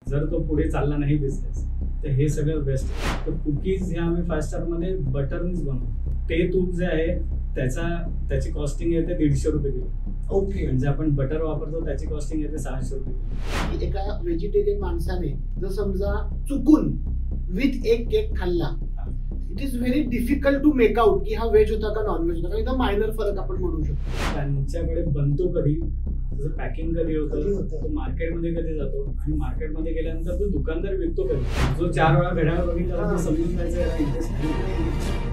जर तो पुढे चालला नाही बिझनेस तर हे सगळं बेस्ट. तर कुकीज हे आम्ही 5 स्टार मध्ये बटरनीच बनवतो. ते तूप जे आहे त्याची कॉस्टिंग येते 150 रुपये किलो. ओके. म्हणजे आपण बटर वापरतो त्याची कॉस्टिंग येते 600 रुपये. एका व्हेजिटेरियन माणसाने जर समजा चुकून विथ एक केक खाल्ला, it is very difficult to make out की हा व्हेज होता का नॉन व्हेज होता. एकदम मायनर फरक आपण म्हणू शकतो. त्यांच्याकडे बनतो कधी, त्याचं पॅकिंग कधी होतं, तो मार्केटमध्ये कधी जातो आणि मार्केटमध्ये गेल्यानंतर तो दुकानदार विकतो कधी. जो 4 वेळा घड्याळ बघितला तो समजून जायचं याला इंटरेस्ट नाही.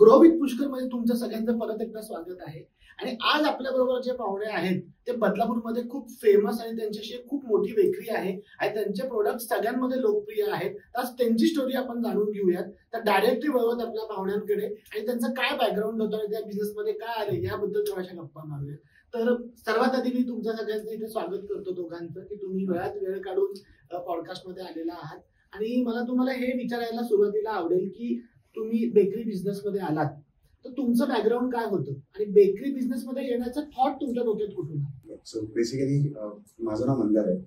ग्रो विथ पुष्कर मध्ये तुमचं सगळ्यांचं परत एकदा स्वागत आहे. आणि आज आपल्या बरोबर जे पाहुणे आहेत ते बदलापूरमध्ये खूप फेमस आणि त्यांच्याशी खूप मोठी बेकरी आहे आणि त्यांचे प्रोडक्ट सगळ्यांमध्ये लोकप्रिय आहेत. तर त्यांची स्टोरी आपण जाणून घेऊयात. तर डायरेक्टली वळवत आपल्या पाहुण्यांकडे आणि त्यांचं काय बॅकग्राऊंड होतं आणि त्या बिझनेस मध्ये काय आले याबद्दल थोड्याशा गप्पा मारूया. तर सर्वात आधी मी तुमच्या सगळ्यांचं इथे स्वागत करतो दोघांचं की तुम्ही वेळात वेळ काढून पॉडकास्ट मध्ये आलेला आहात. आणि मला तुम्हाला हे विचारायला सुरुवातीला आवडेल की तुम्ही बेकरी बिझनेस मध्ये आलात तर तुमचं बॅकग्राऊंड काय होतं आणि बेकरी बिझनेस मध्ये येण्याचं थॉट तुमच्या डोक्यात कुठून आलं? सो बेसिकली माझं नाव मंदार आहे.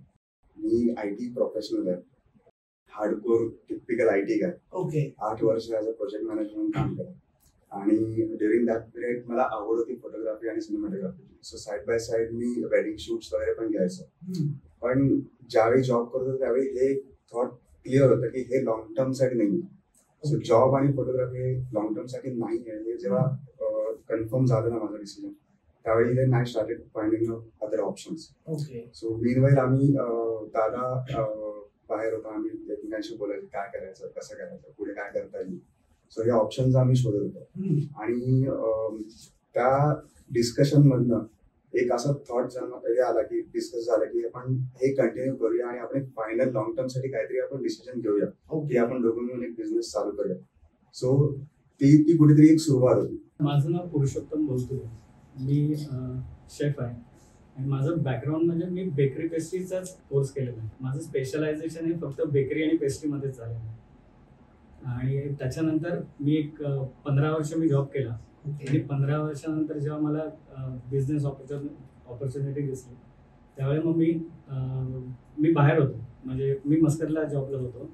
मी IT प्रोफेशनल आहे. Hardcore typical IT guy. Okay. 8 वर्ष ॲज अ प्रोजेक्ट मॅनेजर म्हणून काम केलं आणि ड्युरिंग दॅट पिरियड मला आवड होती फोटोग्राफी आणि cinematography. So side by side me wedding shoots वगैरे पण घ्यायचो. पण ज्यावेळी जॉब करत होतो त्यावेळी हे थॉट क्लिअर होतं की हे लॉंग टर्म साठी नाही. सो जॉब आणि फोटोग्राफी लॉंग टर्म साठी नाही आहे. हे जेव्हा कन्फर्म झालं ना माझं डिसिजन त्यावेळी then I started finding other options. Okay. So meanwhile आम्ही दादा बाहेर होता. आम्ही एकमेकांशी बोलायचं काय करायचं, कसं करायचं, पुढे काय करता येईल. सो हे ऑप्शन्स आम्ही शोधत होतो आणि त्या डिस्कशन मधनं एक असा थॉट आला की डिस्कस झाला की आपण हे कंटिन्यू करूया आणि आपण फायनल लॉंग टर्म साठी काहीतरी आपण डिसिजन घेऊया की आपण दोघं मिळून एक बिझनेस चालू करूया. सो ती कुठेतरी एक सुरुवात होती. माझं नाव पुरुषोत्तम भोसले. मी शेफ आहे आणि माझं बॅकग्राऊंड म्हणजे मी बेकरी पेस्ट्रीचाच कोर्स केलेला आहे. माझं स्पेशलायझेशन हे फक्त बेकरी आणि पेस्ट्रीमध्येच झालेलं आहे. आणि त्याच्यानंतर मी एक 15 वर्ष मी जॉब केला आणि 15 वर्षानंतर जेव्हा मला बिझनेस ऑपॉर्च्युनिटी दिसली त्यावेळी मग मी बाहेर होतो. म्हणजे मी मस्कतला जॉबला होतो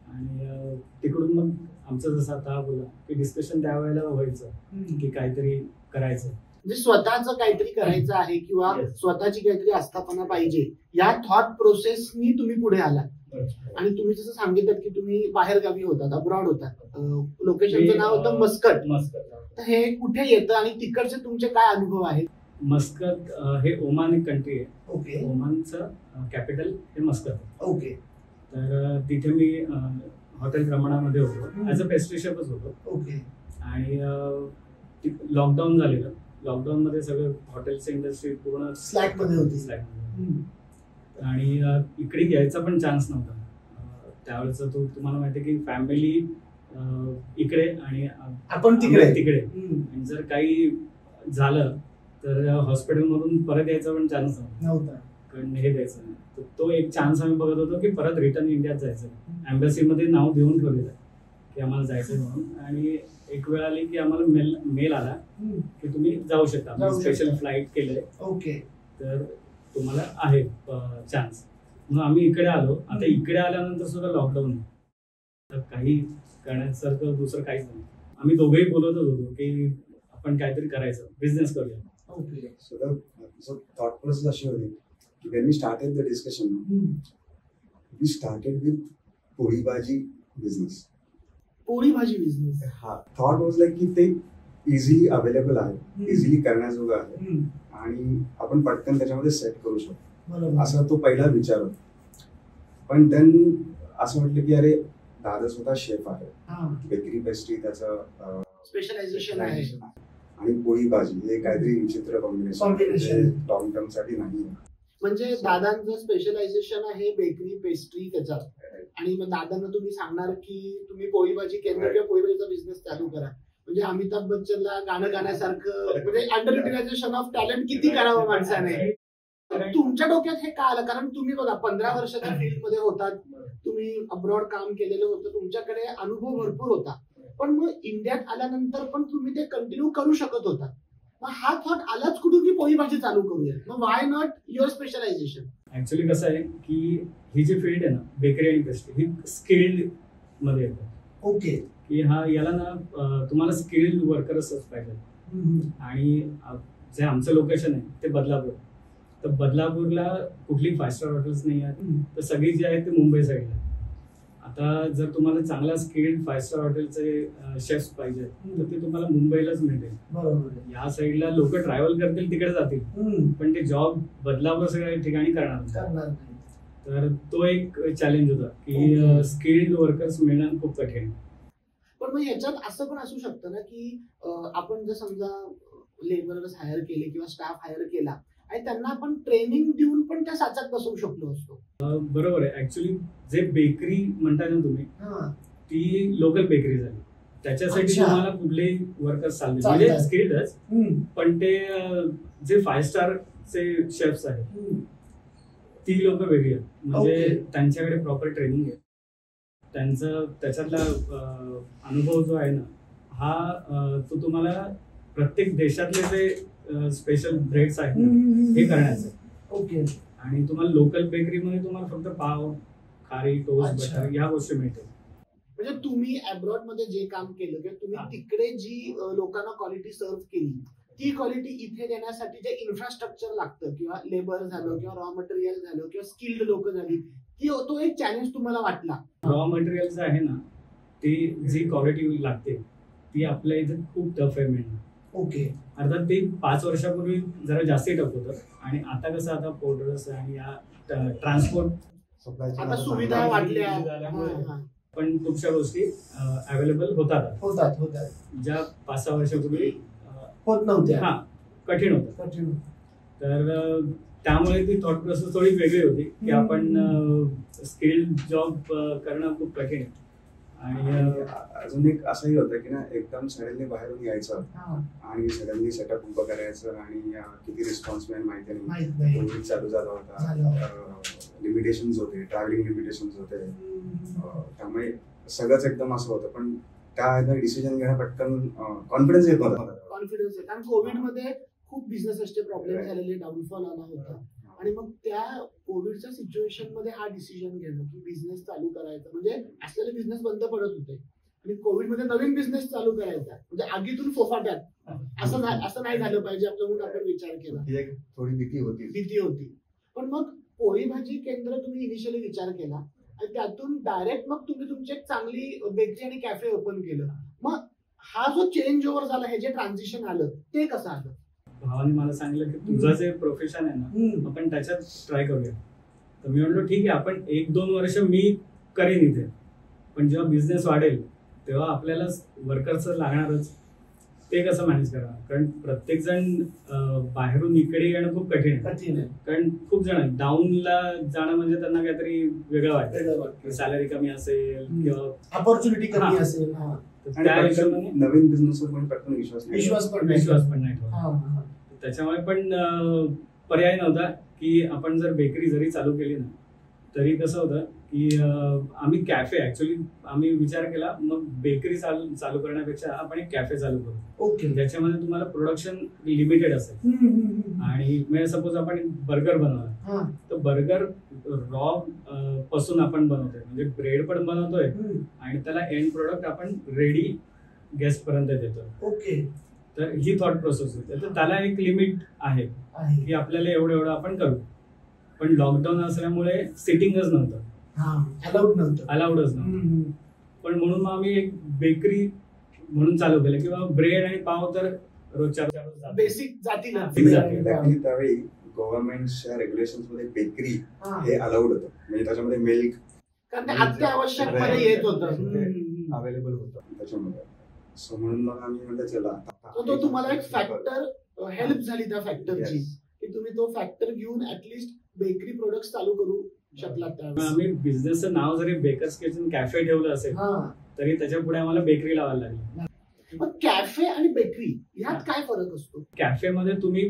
आणि तिकडून मग आमचं जसं आता बोला की डिस्कशन त्यावेळेला व्हायचं की काहीतरी करायचं, म्हणजे स्वतःच काहीतरी करायचं आहे किंवा स्वतःची काहीतरी आस्थापना पाहिजे या थॉट प्रोसेसनी तुम्ही पुढे आलात. आणि तुम्ही जसं सांगितलं की तुम्ही बाहेर गावी होतात, अब्रॉड होतात. लोकेशनचं नाव होतं मस्कट. तर हे कुठे येतं आणि तिकडचे तुमचे काय अनुभव आहेत? मस्कत हे ओमान एक कंट्री आहे. ओके. ओमानचं कॅपिटल हे मस्कत आहे. ओके. तर तिथे मी हॉटेल क्रमणामध्ये होतो, ॲज अ पेस्ट्री शेफच होतो. ओके. आणि लॉकडाऊन झालेलं. लॉकडाऊन मध्ये सगळं हॉटेलचं इंडस्ट्री पूर्ण स्लॅक मध्ये होती. आणि इकडे यायचा पण चान्स नव्हता त्यावेळेचा. तुम्हाला माहिती आहे की फॅमिली इकडे आणि आपण तिकडे. आणि जर काही झालं तर हॉस्पिटलमधून परत यायचा पण चान्स नव्हता. कारण हे द्यायचं नाही. तर तो एक चान्स आम्ही बघत होतो की परत रिटर्न इंडियात जायचं. एम्बसीमध्ये नाव देऊन ठेवलेलं की आम्हाला जायचं म्हणून. आणि एक वेळ आली की आम्हाला मेल आला की तुम्ही जाऊ शकता. स्पेशल फ्लाईट केलंय. ओके. तर तुम्हाला आहे चान्स. म्हणून आम्ही इकडे आलो. आता इकडे आल्यानंतर सुद्धा लॉकडाऊन आहे. तर काही करण्यासारखं दुसरं काहीच नाही. आम्ही दोघेही बोलतच होतो की आपण काहीतरी करायचं, बिझनेस करूया. ओके. सो थॉट प्रोसेस अशी होती की when we started the discussion, we started with पोळी भाजी बिझनेस. पोळी भाजी बिझनेस. हा थॉट वॉज लाईक की ते इझिली अवेलेबल आहे, इझिली करण्याजोगं आहे आणि आपण पटकन त्याच्यामध्ये सेट करू शकतो असा तो पहिला विचार होता. पण देन असं म्हटलं की अरे दादा स्वतः शेफ आहे, बेकरी पेस्ट्री त्याचं स्पेशलायझेशन आहे आणि पोळी भाजी हे काहीतरी विचित्र कॉम्बिनेशन लॉंग टर्म साठी नाही. म्हणजे दादांचं स्पेशलायझेशन आहे बेकरी पेस्ट्री त्याच्यात. आणि मग दादांना तुम्ही सांगणार की तुम्ही पोळी भाजी केंद्र किंवा पोळी भाजीचा बिझनेस चालू करा. म्हणजे अमिताभ बच्चनला गाणं गाण्यासारखं म्हणजे अंडर युटिलायझेशन ऑफ टॅलेंट किती करावं माणसाने. तुमच्या डोक्यात हे का आलं? कारण तुम्ही बघा 15 वर्षाच्या फील्ड मध्ये होतात, तुम्ही अब्रॉड काम केलेलं होतं, तुमच्याकडे अनुभव भरपूर होता. पण मग इंडियात आल्यानंतर पण तुम्ही ते कंटिन्यू करू शकत होता. मग हा थॉट आलाच कुठून की पोळी भाजी चालू करूया? मग why not your specialisation? Actually कसं आहे की ही जी फील्ड आहे ना बेकरी आणि पेस्ट्री ही स्किल्ड मध्ये येतं. ओके. की याला ना तुम्हाला स्किल्ड वर्कर्सच पाहिजे. आणि जे आमचं लोकेशन आहे ते बदलापूर. तर बदलापूरला कुठली 5 स्टार हॉटेल्स नाही आहेत, तर सगळी जी आहेत ते मुंबई साईडला. आता जर तुम्हाला चांगला स्किल्ड 5 स्टार हॉटेलचे शेफ्स पाहिजे तर ते तुम्हाला मुंबईलाच मिळतील. बरोबर. या साईडला लोक ट्रॅव्हल करतील तिकडे जातील, पण ते जॉब बदलापूर सगळ्या ठिकाणी करणार नाही. तर तो एक चॅलेंज होता की स्किल्ड वर्कर्स मिळणं खूप कठीण. पण मग ह्याच्यात असं पण असू शकतं ना की आपण जर समजा लेबरर्स हायर केले किंवा स्टाफ हायर केला आणि त्यांना आपण ट्रेनिंग देऊन पण त्या साच्यात बसवू शकलो असतो. बरोबर आहे. ऍक्च्युली जे बेकरी म्हणता ना तुम्ही ती लोकल बेकरी झाली. त्याच्यासाठी तुम्हाला कुठलेही वर्कर्स चालले म्हणजे स्किल्डच, पण ते जे 5 स्टारचे शेफ्स आहेत ती लोक वेगळी आहेत. म्हणजे त्यांच्याकडे प्रॉपर ट्रेनिंग आहे. त्यांचा त्याच्यातला अनुभव जो आहे ना हा तो तुम्हाला प्रत्येक देशातले जे स्पेशल ब्रेड्स आहेत हे करण्याचं. ओके. आणि तुम्हाला लोकल बेकरीमध्ये तुम्हाला फक्त पाव, खारी, टोस्ट, बटर या गोष्टी मिळतील. म्हणजे तुम्ही अब्रॉड मध्ये जे काम केलं किंवा तुम्ही तिकडे जी लोकांना क्वालिटी सर्व्ह केली ती क्वालिटी इथे देण्यासाठी जे इन्फ्रास्ट्रक्चर लागतं किंवा लेबर झालं किंवा रॉ मटेरियल झालं किंवा स्किल्ड लोक झाली तो एक चॅलेंज तुम्हाला वाटला. रॉ मटेरियल जे आहे ना ती जी क्वालिटी लागते ती आपल्या इथे खूप टफ आहे मिळणं. ओके. अर्थात ते 5 वर्षापूर्वी जरा जास्ती टफ होतं आणि आता कसं आता पोर्टर्स आणि या ट्रान्सपोर्ट आता सुविधा वाढल्या पण खूपशा गोष्टी अवेलेबल होतात ज्या 5-6 वर्षापूर्वी होत नव्हत्या. हा कठीण होतं. तर त्यामुळे ती थॉट प्रोसेस थोडी वेगळी होती की आपण स्किल्ड जॉब करणं खूप कठीण आहे. आणि अजून एक असंही होतं की ना एकदम सडनली बाहेरून यायचं आणि सडनली सेटअप उभं करायचं आणि किती रिस्पॉन्स मिळेल माहिती नाही. कोविड चालू झाला होता, लिमिटेशन्स होते, ट्रॅव्हलिंग लिमिटेशन्स होते, त्यामुळे सगळंच एकदम असं होतं. पण त्या डिसिजन घेणं पटकन कॉन्फिडन्स येत नव्हता. कॉन्फिडन्स आहे कारण कोविड मध्ये खूप बिझनेसचे प्रॉब्लेम झालेले, डाऊनफॉल आला होता. आणि मग त्या कोविडच्या सिच्युएशन मध्ये हा डिसिजन घेणं की बिझनेस चालू करायचा म्हणजे असलेले बिझनेस बंद पडत होते आणि कोविड मध्ये नवीन बिझनेस चालू करायचा म्हणजे आगीतून फोफाट्यात असं नाही झालं पाहिजे आपलं म्हणून आपण विचार केला. थोडी भीती होती. पण मग पोळी भाजी केंद्र तुम्ही इनिशियली विचार केला आणि त्यातून डायरेक्ट मग तुम्ही तुमची एक चांगली बेकरी आणि कॅफे ओपन केलं. मग हा जो चेंज ओव्हर झाला हे जे ट्रान्झिशन आलं ते कसं आलं? भावाने मला सांगितलं की तुझं जे प्रोफेशन आहे ना आपण त्याच्यात ट्राय करूया. तर मी म्हणलो ठीक आहे आपण 1-2 वर्ष मी करेन इथे, पण जेव्हा बिझनेस वाढेल तेव्हा आपल्याला वर्कर्स लागणारच. ते कसं मॅनेज करणार कारण प्रत्येक जण बाहेरून इकडे येणं खूप कठीण आहे. कारण खूप जण डाऊनला जाणं म्हणजे त्यांना काहीतरी वेगळं वाटतं, सॅलरी कमी असेल किंवा ऑपॉर्च्युनिटी कमी असेल. त्या हिशोबाने नवीन बिझनेसवर पटकन विश्वास पण नाही. त्याच्यामुळे पण पर्याय नव्हता की आपण जर बेकरी जरी चालू केली ना तरी कसं होतं की आम्ही कॅफे ऍक्च्युअली आम्ही विचार केला मग बेकरी चालू करण्यापेक्षा आपण एक कॅफे चालू करू. ओके. ज्याच्यामध्ये तुम्हाला प्रोडक्शन लिमिटेड असेल आणि म्हणजे सपोज आपण बर्गर बनवला तर बर्गर रॉ पासून आपण बनवतोय म्हणजे ब्रेड पण बनवतोय आणि त्याला एंड प्रोडक्ट आपण रेडी गेस्ट पर्यंत देतोय. ओके. तर ही थॉट प्रोसेस होते. तर त्याला एक लिमिट आहे की आपल्याला एवढं आपण करू. पण लॉकडाऊन असल्यामुळे सिटिंगच नव्हतं, अलाउडच नव्हतं. पण म्हणून मग आम्ही एक बेकरी म्हणून चालू केलं किंवा ब्रेड आणि पाव तर रोजच्या बेसिक जाती. त्यावेळी गव्हर्नमेंटच्या रेग्युलेशन्स मध्ये बेकरी हे अलाउड होतं म्हणजे त्याच्यामध्ये मिल्क अत्यावश्यकपणे येत होतं अवेलेबल होतं त्याच्यामध्ये. सो म्हणून मग आम्ही म्हणलं चला तो तुम्हाला एक फॅक्टर हेल्प झाली त्या फॅक्टरची की तुम्ही तो फॅक्टर घेऊन ऍटलिस्ट बेकरी प्रोडक्ट चालू करू शकलात. आम्ही बिझनेसचं नाव जरी बेकर्स किचन कॅफे ठेवलं असेल तरी त्याच्या पुढे आम्हाला बेकरी लावायला लागली. मग कॅफे आणि बेकरी ह्यात काय फरक असतो? कॅफेमध्ये तुम्ही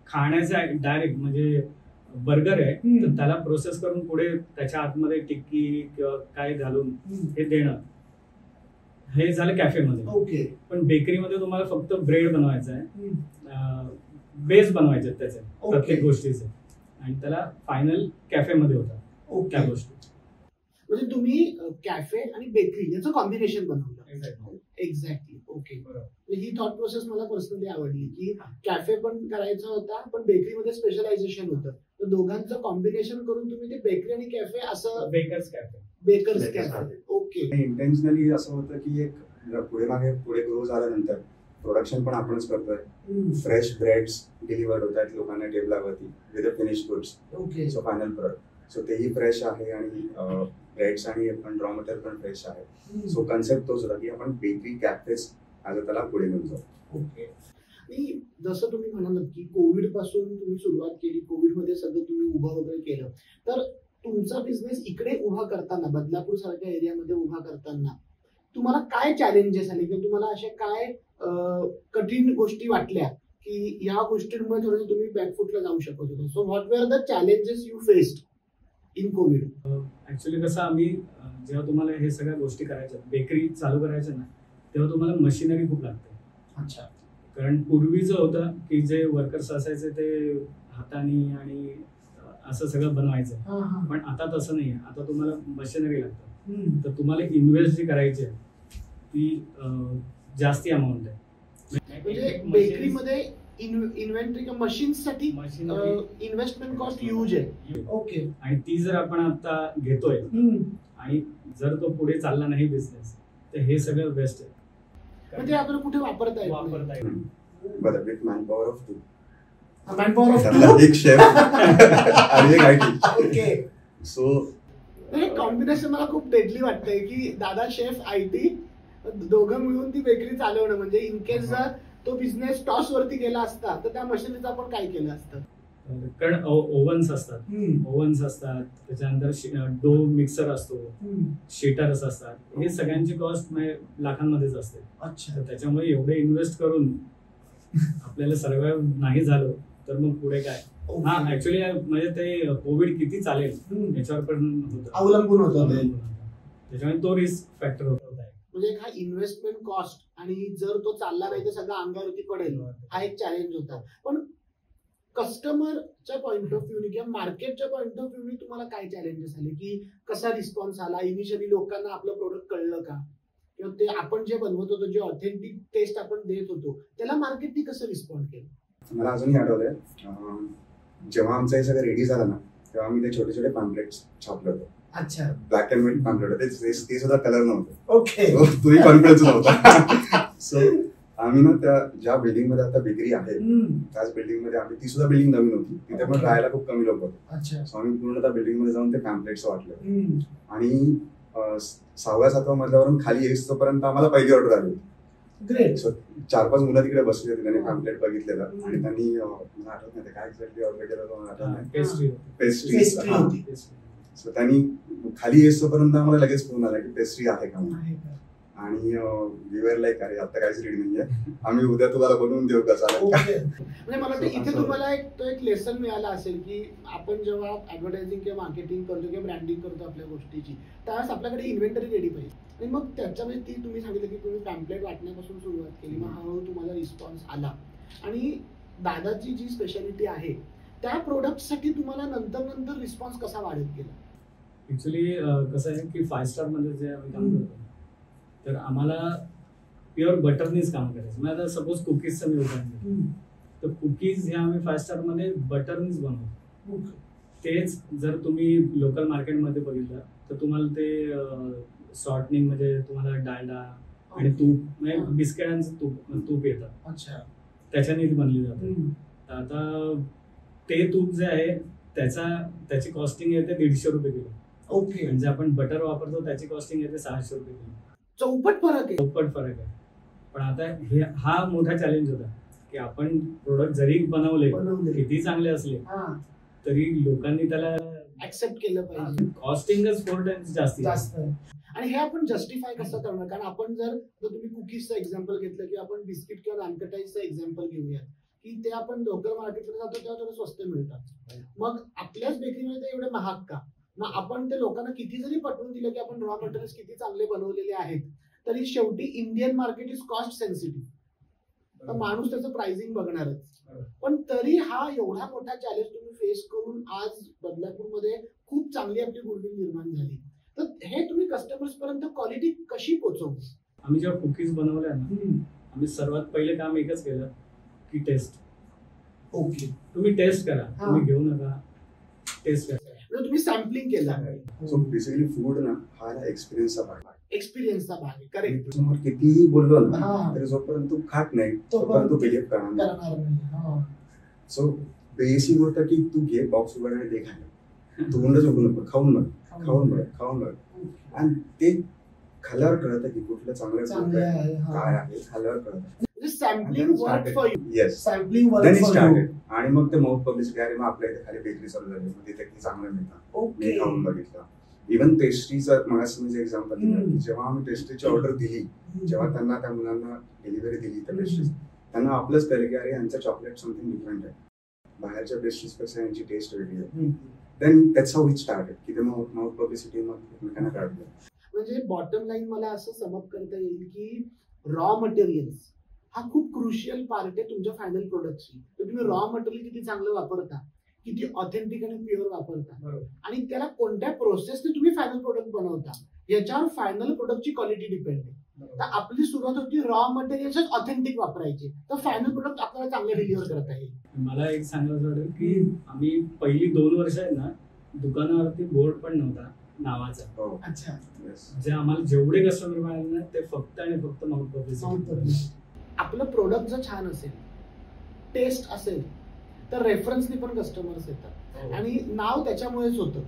खाण्याचा डायरेक्ट म्हणजे बर्गर आहे तर त्याला प्रोसेस करून पुढे त्याच्या आतमध्ये टिक्की किंवा काय घालून हे देणं हे झालं कॅफेमध्ये. ओके. पण बेकरीमध्ये तुम्हाला फक्त ब्रेड बनवायचं आहे, बेस बनवायचे त्याचे प्रत्येक गोष्टीचे. आणि त्याला फायनल कॅफेमध्ये होता त्या ओके. गोष्टी. म्हणजे तुम्ही कॅफे आणि बेकरी याचं कॉम्बिनेशन बनवलं. एक्झॅक्टली. ओके. ही थॉट प्रोसेस मला पर्सनली आवडली की कॅफे पण करायचा होता पण बेकरीमध्ये स्पेशलायझेशन होतं, तर दोघांचं कॉम्बिनेशन करून तुम्ही ते बेकरी आणि कॅफे असं bakers cafe. Bakers cafe. Okay. Intentionally असं होतं की एक पुढे ग्रो झाल्यानंतर प्रोडक्शन पण आपणच करतोय. फ्रेश ब्रेड्स डिलिव्हर्ड होत आहेत लोकांना टेबलावरती with finish goods. Okay. So final product so तेही फ्रेश आहे आणि ब्रेड्स आणि पण रॉ मटेरियल पण फ्रेश आहे. सो कन्सेप्ट तोच होता की आपण बेकरी कॅफेस आज त्याला पुढे घेऊन जाऊ. ओके. आणि जसं तुम्ही म्हणालात की कोविड पासून तुम्ही सुरुवात केली, कोविडमध्ये सगळं तुम्ही उभं वगैरे केलं, तर तुमचा बिझनेस इकडे उभा करताना, बदलापूर सारख्या एरियामध्ये उभा करताना तुम्हाला काय चॅलेंजेस आले किंवा तुम्हाला अशा काय कठीण गोष्टी वाटल्या की या गोष्टींमुळे थोडं तुम्ही बॅकफुटला जाऊ शकत होता? So what were the challenges you faced in Covid? Actually कसं आम्ही जेव्हा तुम्हाला हे सगळ्या गोष्टी करायच्या, बेकरी चालू करायच्या ना, तेव्हा तुम्हाला मशिनरी खूप लागते. अच्छा. कारण पूर्वीचं होतं की जे वर्कर्स असायचे ते हाताने आणि असं सगळं बनवायचं, पण आता तसं नाही आहे. आता तुम्हाला मशिनरी लागतं, तर तुम्हाला इन्व्हेस्ट जी करायची आहे ती जास्ती अमाऊंट आहे. म्हणजे बेकरीमध्ये इन्व्हेंटरी किंवा मशीन्ससाठी इन्व्हेस्टमेंट कॉस्ट ह्यूज आहे. ओके. आणि ती जर आपण आता घेतोय आणि जर तो पुढे चालला नाही बिझनेस, तर हे सगळं वेस्ट आहे. म्हणजे आपल्याला कुठे वापरता येईल. बरं, with manpower of 2. Manpower of 2. एक शेफ आणि एक आयटी. ओके. सो हे कॉम्बिनेशन मला खूप डेडली वाटतंय की दादा शेफ आयटी दोघं मिळून ती बेकरी चालवणं. म्हणजे इन केस जर तो बिझनेस टॉस वरती गेला असता तर त्या मशिनरीचं आपण काय केलं असतं? कारण ओव्हन्स असतात, त्याच्यानंतर डो मिक्सर असतो, शीटर्स असतात, हे सगळ्यांची कॉस्ट लाखांमध्येच असते. अच्छा. तर त्याच्यामुळे एवढे इन्व्हेस्ट करून आपल्याला सर्वाइव्ह नाही झालो तर मग पुढे काय? हा ऍक्च्युली म्हणजे ते कोविड किती चालेल याच्यावर पण अवलंबून होतं. त्याच्यामुळे तो रिस्क फॅक्टर होता. म्हणजे हा इन्व्हेस्टमेंट कॉस्ट आणि जर तो चालला नाही तर सगळं अंगावरती पडेल, हा एक चॅलेंज होता. पण कस्टमरच्या पॉइंट ऑफ व्ह्यू किंवा मार्केटच्या पॉइंट ऑफ व्ह्यू तुम्हाला काय चॅलेंजेस आले की कसा रिस्पॉन्स आला? इनिशियली लोकांना आपलं प्रोडक्ट कळलं का? किंवा ते आपण जे बनवत होतो, जे ऑथेंटिक टेस्ट आपण देत होतो, त्याला मार्केटने कसं रिस्पॉन्ड केलं? मला अजूनही आठवलंय जेव्हा आमचं हे सगळं रेडी झालं ना, तेव्हा मी ते छोटे छोटे पॅम्पलेट्स छापले होते. अच्छा. ब्लॅक अँड व्हाईट पॅम्पलेट होते, ते सुद्धा कलर नव्हते. ओके. तोही कॉन्फिडन्स नव्हता. सो आम्ही ना त्या ज्या बिल्डिंग मध्ये आता बेकरी आहे त्याच बिल्डिंग मध्ये आम्ही, ती सुद्धा बिल्डिंग नवीन होती, तिथे पण राहायला खूप कमी लोक होते. सो आम्ही पूर्ण त्या बिल्डिंग मध्ये जाऊन ते पॅम्पलेट्स वाटले आणि 6व्या-7व्या मजल्यावरून खाली येईस्तोपर्यंत आम्हाला पहिली ऑर्डर आली. ग्रेट. सो 4-5 मुलं तिकडे बसली होती, त्यांनी पॅम्पलेट बघितलेलं आणि त्यांनी मला आठवत नाही काय एक्झॅक्टली ऑर्डर केलं होतं, पेस्ट्री. सो त्यांनी खाली येईस्तोपर्यंत आम्हाला लगेच फोन आला की पेस्ट्री आहे का म्हणून. आणि वी लाईक अरे आता काहीच रेडी नाहीये, आम्ही उद्या तुम्हाला बनवून देऊ का? म्हणजे मला वाटतं इथे तुम्हाला एक लेसन मिळाला असेल की आपण जेव्हा ऍडव्हर्टायझिंग किंवा मार्केटिंग करतो किंवा ब्रँडिंग करतो आपल्या गोष्टीची, त्यावेळेस आपल्याकडे इन्व्हेंटरी रेडी पाहिजे. आणि मग त्याच्यामध्ये ती तुम्ही सांगितलं की तुम्ही पॅम्पलेट वाटण्यापासून सुरुवात केली, मग हळूहळू तुम्हाला रिस्पॉन्स आला. आणि दादाची जी स्पेशालिटी आहे त्या प्रोडक्टसाठी तुम्हाला नंतर रिस्पॉन्स कसा वाढत गेला? ऍक्च्युली कसं आहे की 5 स्टार मध्ये जे आम्ही काम करतो तर आम्हाला प्युअर बटरनीच काम करायचं. म्हणजे आता सपोज कुकीजचं मी उदाहरण घेतो, तर कुकीज हे आम्ही 5 स्टार मध्ये बटरनीच बनवतो. तेच जर तुम्ही लोकल मार्केटमध्ये बघितलं तर तुम्हाला ते सॉर्टनिंग म्हणजे तुम्हाला डालडा आणि तूप म्हणजे बिस्किटांचं तूप येतं. अच्छा. त्याच्याने बनली जाते. तर आता ते तूप जे आहे त्याची कॉस्टिंग येते 150 रुपये किलो. ओके. म्हणजे आपण बटर वापरतो त्याची कॉस्टिंग येते 600 रुपये किलो. चौपट फरक आहे. पण आता हा मोठा चॅलेंज होता की आपण प्रोडक्ट जरी बनवले किती चांगले असले तरी लोकांनी त्याला ऍक्सेप्ट केलं पाहिजे. कॉस्टिंगच 4 टाइम्स जास्त. आणि हे आपण जस्टिफाय कसं करणार? कारण आपण जर तुम्ही कुकीजचं एक्झाम्पल घेतलं किंवा आपण बिस्किट किंवा नानकटाईचं एक्झाम्पल घेऊया की ते आपण लोकल मार्केटमध्ये जातो तेव्हा थोडं स्वस्त मिळतात, मग आपल्याच बेकरीमध्ये ते एवढे महाग का? मग आपण ते लोकांना किती जरी पटवून दिलं की आपण रॉ मटेरियल्स किती चांगले बनवलेले आहेत, तरी शेवटी Indian market is cost sensitive, तर माणूस त्याचं प्राइसिंग बघणारच. पण तरी हा एवढा मोठा चॅलेंज तुम्ही फेस करून आज बदलापूरमध्ये खूप चांगली आपली गुडविल निर्माण झाली. तर हे तुम्ही कस्टमर्स पर्यंत क्वालिटी कशी पोहोचवली? आम्ही जेव्हा कुकीज बनवल्या ना, आम्ही सर्वात पहिले काम एकच केलं की टेस्ट. ओके, तुम्ही टेस्ट करा, तुम्ही घेऊ नका, टेस्ट करा. म्हणजे तुम्ही सॅम्पलिंग केलं. सो बेसिकली फूड ना हा एक्सपिरियन्सचा भाग आहे. एक्सपिरियन्सचा भाग आहे. करेक्ट. समोर कितीही बोललो ना हा. तरी जोपर्यंत तू खात नाही तोपर्यंत तोपर्यंत तू बिलीव्ह करणार नाही. करणार नाही. सो बेसिक होतं की तू घे बॉक्स उघड आणि ते खायला, तू उंडच उघडू नको, खाऊन बघ. आणि ते खाल्यावर कळतं की कुठलं चांगलं चांगलं आहे. काय आहे, खाल्यावर कळतं. Sampling work for you. Yes, sampling then work it for you. Started. आणि मग ते माउथ पब्लिसिटी, अरे मग आपल्या इथे खाली बेकरी चालू झाली, मग तिथे किती चांगलं मिळतं, ओके. मी खाऊन बघितलं. इव्हन पेस्ट्रीचं मगाशी मी एक्झाम्पल दिलं की जेव्हा आम्ही पेस्ट्रीची ऑर्डर दिली, जेव्हा त्यांना त्या मुलांना डिलिव्हरी दिली त्या पेस्ट्रीज, त्यांना आपलंच कळलं की अरे यांचं चॉकलेट समथिंग डिफरंट आहे, बाहेरच्या पेस्ट्रीज पेक्षा यांची टेस्ट वेगळी आहे. Then that's how it started की ते माउथ पब्लिसिटी मग एकमेकांना काढलं. म्हणजे बॉटम लाईन मला असं समअप करता येईल की रॉ मटेरियल्स हा खूप क्रुशियल पार्ट आहे तुमच्या फायनल प्रोडक्टची. तर तुम्ही रॉ मटेरियल किती चांगलं वापरता, किती ऑथेंटिक आणि प्युअर वापरता, आणि त्याला कोणत्या प्रोसेसने तुम्ही फायनल प्रोडक्ट बनवता याच्यावर फायनल प्रोडक्टची क्वालिटी डिपेंड आहे. तर आपली सुरुवात होती रॉ मटेरियल्स ऑथेंटिक वापरायचे, तर फायनल प्रोडक्ट आपल्याला चांगलं डिलिव्हर करता येईल. मला एक सांगायचं वाटेल की आम्ही पहिली 2 वर्ष आहे ना, दुकानावरती बोर्ड पण नव्हता नावाचा. अच्छा. जे आम्हाला जेवढे कस्टमर मिळाले ना ते फक्त आणि फक्त माउथ पब्लिसिटी. आपलं प्रोडक्ट जर छान असेल, टेस्ट असेल, तर रेफरन्सनी पण कस्टमर्स येतात. आणि नाव त्याच्यामुळेच होतं.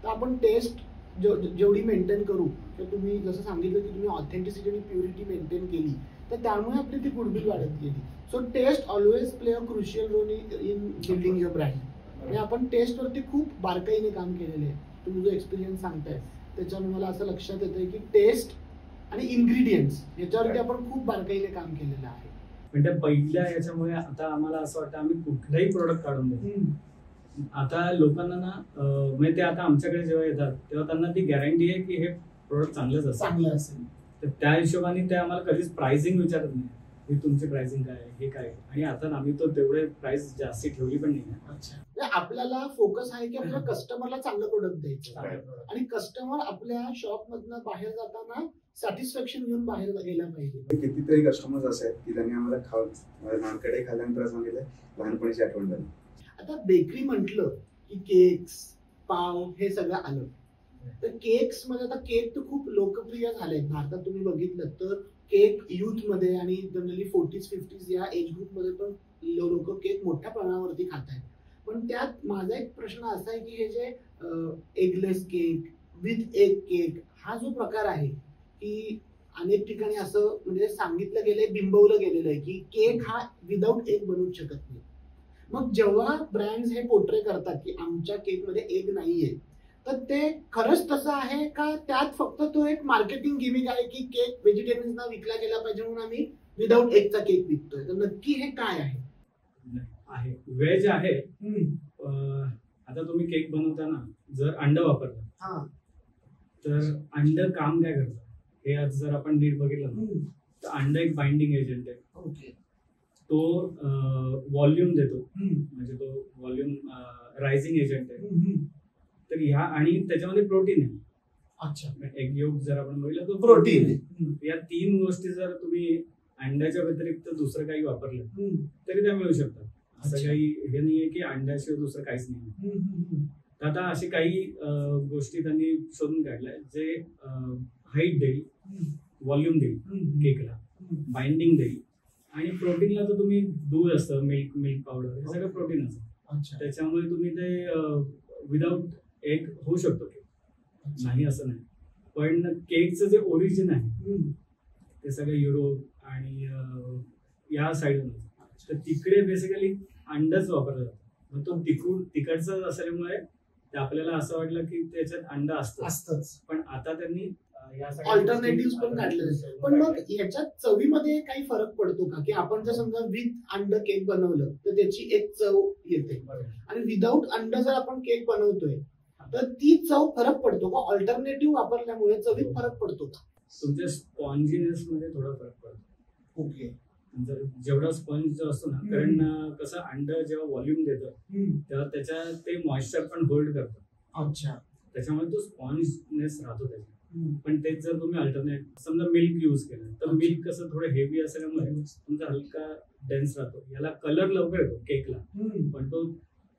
तर आपण टेस्ट जेवढी मेंटेन करू, तर तुम्ही जसं सांगितलं की तुम्ही ऑथेंटिसिटी आणि प्युरिटी मेंटेन केली, तर त्यामुळे आपली ती गुडविल वाढत गेली. So taste always play a crucial role in building your brand. आणि आपण टेस्टवरती खूप बारकाईने काम केलेलं आहे. तुम्ही जो एक्सपिरियन्स सांगताय त्याच्यामुळे मला असं लक्षात येतंय की टेस्ट आणि इन्ग्रेडियंट्स याच्यावरती आपण खूप बारकाईने काम केलेलं आहे. पण त्या पहिल्या याच्यामुळे आता आम्हाला असं वाटतं आम्ही कुठलाही प्रोडक्ट काढून देऊ. आता लोकांना ना म्हणजे ते आता आमच्याकडे जेव्हा येतात तेव्हा त्यांना ती गॅरंटी आहे की हे प्रोडक्ट चांगलं असेल. तर त्या हिशोबाने ते आम्हाला कधीच प्राइसिंग विचारत नाही की तुमची प्राइसिंग काय आहे, हे काय. आणि आता आम्ही तो तेवढे प्राइस जास्ती ठेवली पण नाही. अच्छा, आपल्याला फोकस आहे की आपल्या कस्टमरला चांगलं प्रोडक्ट द्यायचं, आणि कस्टमर आपल्या शॉप मधनं बाहेर जाताना सॅटिस्फॅक्शन घेऊन बाहेर गेला पाहिजे. कितीतरी कस्टमर्स असे आहेत की त्यांनी आम्हाला नानकडे खाल्ल्यानंतर सांगितलं लहानपणीची आठवण झाली. आता बेकरी म्हटलं की केक्स, पाव हे सगळं आलं. तर केक्स मध्ये आता केक तर खूप लोकप्रिय झाले भारतात. तुम्ही बघितलं तर केक युथ मध्ये आणि जनरली 40s-50s या एज ग्रुप मध्ये पण लोक केक मोठ्या प्रमाणावरती खात आहेत. पण त्यात माझा एक प्रश्न असा आहे की हे जे eggless cake with egg cake हा जो प्रकार आहे की अनेक ठिकाणी असं म्हणजे सांगितलं गेलंय, बिंबवलं गेलेलं आहे की केक हा विदाऊट एग बनवू शकत नाही. मग जेव्हा ब्रँड्स हे पोर्ट्रे करतात की आमच्या केक मध्ये एग नाहीये, तर ते खरंच तसं आहे का त्यात फक्त तो एक मार्केटिंग गिमिक आहे की केक व्हेजिटेरियन्सना विकला गेला पाहिजे म्हणून आम्ही विदाऊट एगचा केक विकतोय? तर नक्की हे काय आहे? व्हेज आहे. आता तुम्ही केक बनवताना जर अंड वापरलं तर अंड काम काय करतं हे आज जर आपण नीट बघितलं ना, तर अंड एक बाइंडिंग एजंट आहे. ओके. तो व्हॉल्यूम देतो, म्हणजे तो व्हॉल्यूम रायझिंग एजंट आहे. तर ह्या आणि त्याच्यामध्ये प्रोटीन आहे. अच्छा. एग योक जर आपण बघितलं तर प्रोटीन आहे. या 3 गोष्टी जर तुम्ही अंड्याच्या व्यतिरिक्त दुसरं काही वापरलं तरी त्या मिळू शकतात. असं काही हे नाहीये की अंड्याशिवाय दुसरं काहीच नाही. तर आता अशी काही गोष्टी त्यांनी शोधून काढल्या जे हाईट देईल, व्हॉल्यूम देईल केकला, बाइंडिंग देईल, आणि प्रोटीनला तर तुम्ही दूध असतं, मिल्क पावडर, हे सगळं प्रोटीन असतं. त्याच्यामुळे तुम्ही ते विदाऊट एग होऊ शकतो केक, नाही असं नाही. पण केकचं जे ओरिजिन आहे ते सगळं युरोप आणि या साईडून, तर तिकडे बेसिकली अंडच वापरलं जातं. मग तो तिकडचं असल्यामुळे ते आपल्याला असं वाटलं की त्याच्यात अंड असतंच. पण आता त्यांनी ऑल्टरनेटिव्ह पण काढले. पण मग याच्यात चवीमध्ये काही फरक पडतो का की आपण जर समजा विथ अंड केक बनवलं तर त्याची एक चव येते, आणि विदाऊट अंड जर आपण केक बनवतोय तर ती चव फरक पडतो का? ऑल्टरनेटिव्ह वापरल्यामुळे चवीत फरक पडतो का? तुमच्या स्पॉन्जीनेस मध्ये थोडा फरक पडतो. ओके. जेवढा स्पंज जो असतो ना, कारण कसं अंड जेव्हा व्हॉल्यूम देतं तेव्हा त्याच्या ते मॉइश्चर पण होल्ड करतं. अच्छा. त्याच्यामुळे तो स्पॉन्जनेस राहतो त्याच्यात. पण तेच जर तुम्ही अल्टरनेट समजा मिल्क यूज केलं तर मिल्क कसं थोडं हेवी असल्यामुळे तुमचा हलका डेन्स राहतो. याला कलर लवकर येतो केकला, पण तो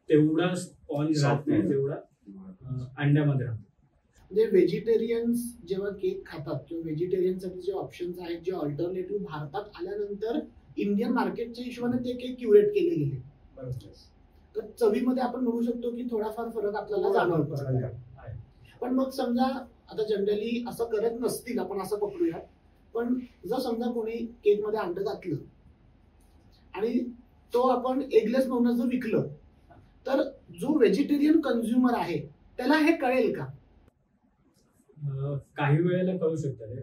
तेवढा स्पॉन्ज राहत नाही जेवढा अंड्यामध्ये राहतो. म्हणजे व्हेजिटेरियन्स जेव्हा केक खातात किंवा व्हेजिटेरियनसाठी जे ऑप्शन्स आहेत, जे ऑल्टरनेटिव्ह भारतात आल्यानंतर इंडियन मार्केटच्या हिशोबाने ते केक क्युरेट केले गेले. तर चवीमध्ये आपण म्हणू शकतो की थोडाफार फरक आपल्याला जाणवतो. पण मग समजा आता जनरली असं करत नसतील, आपण असं पकडूया, पण जर समजा कोणी केक मध्ये अंड घातलं आणि तो आपण एगलेस म्हणून जर विकलं तर जो व्हेजिटेरियन कन्झ्युमर आहे त्याला हे कळेल का? काही वेळेला कळू शकतं हे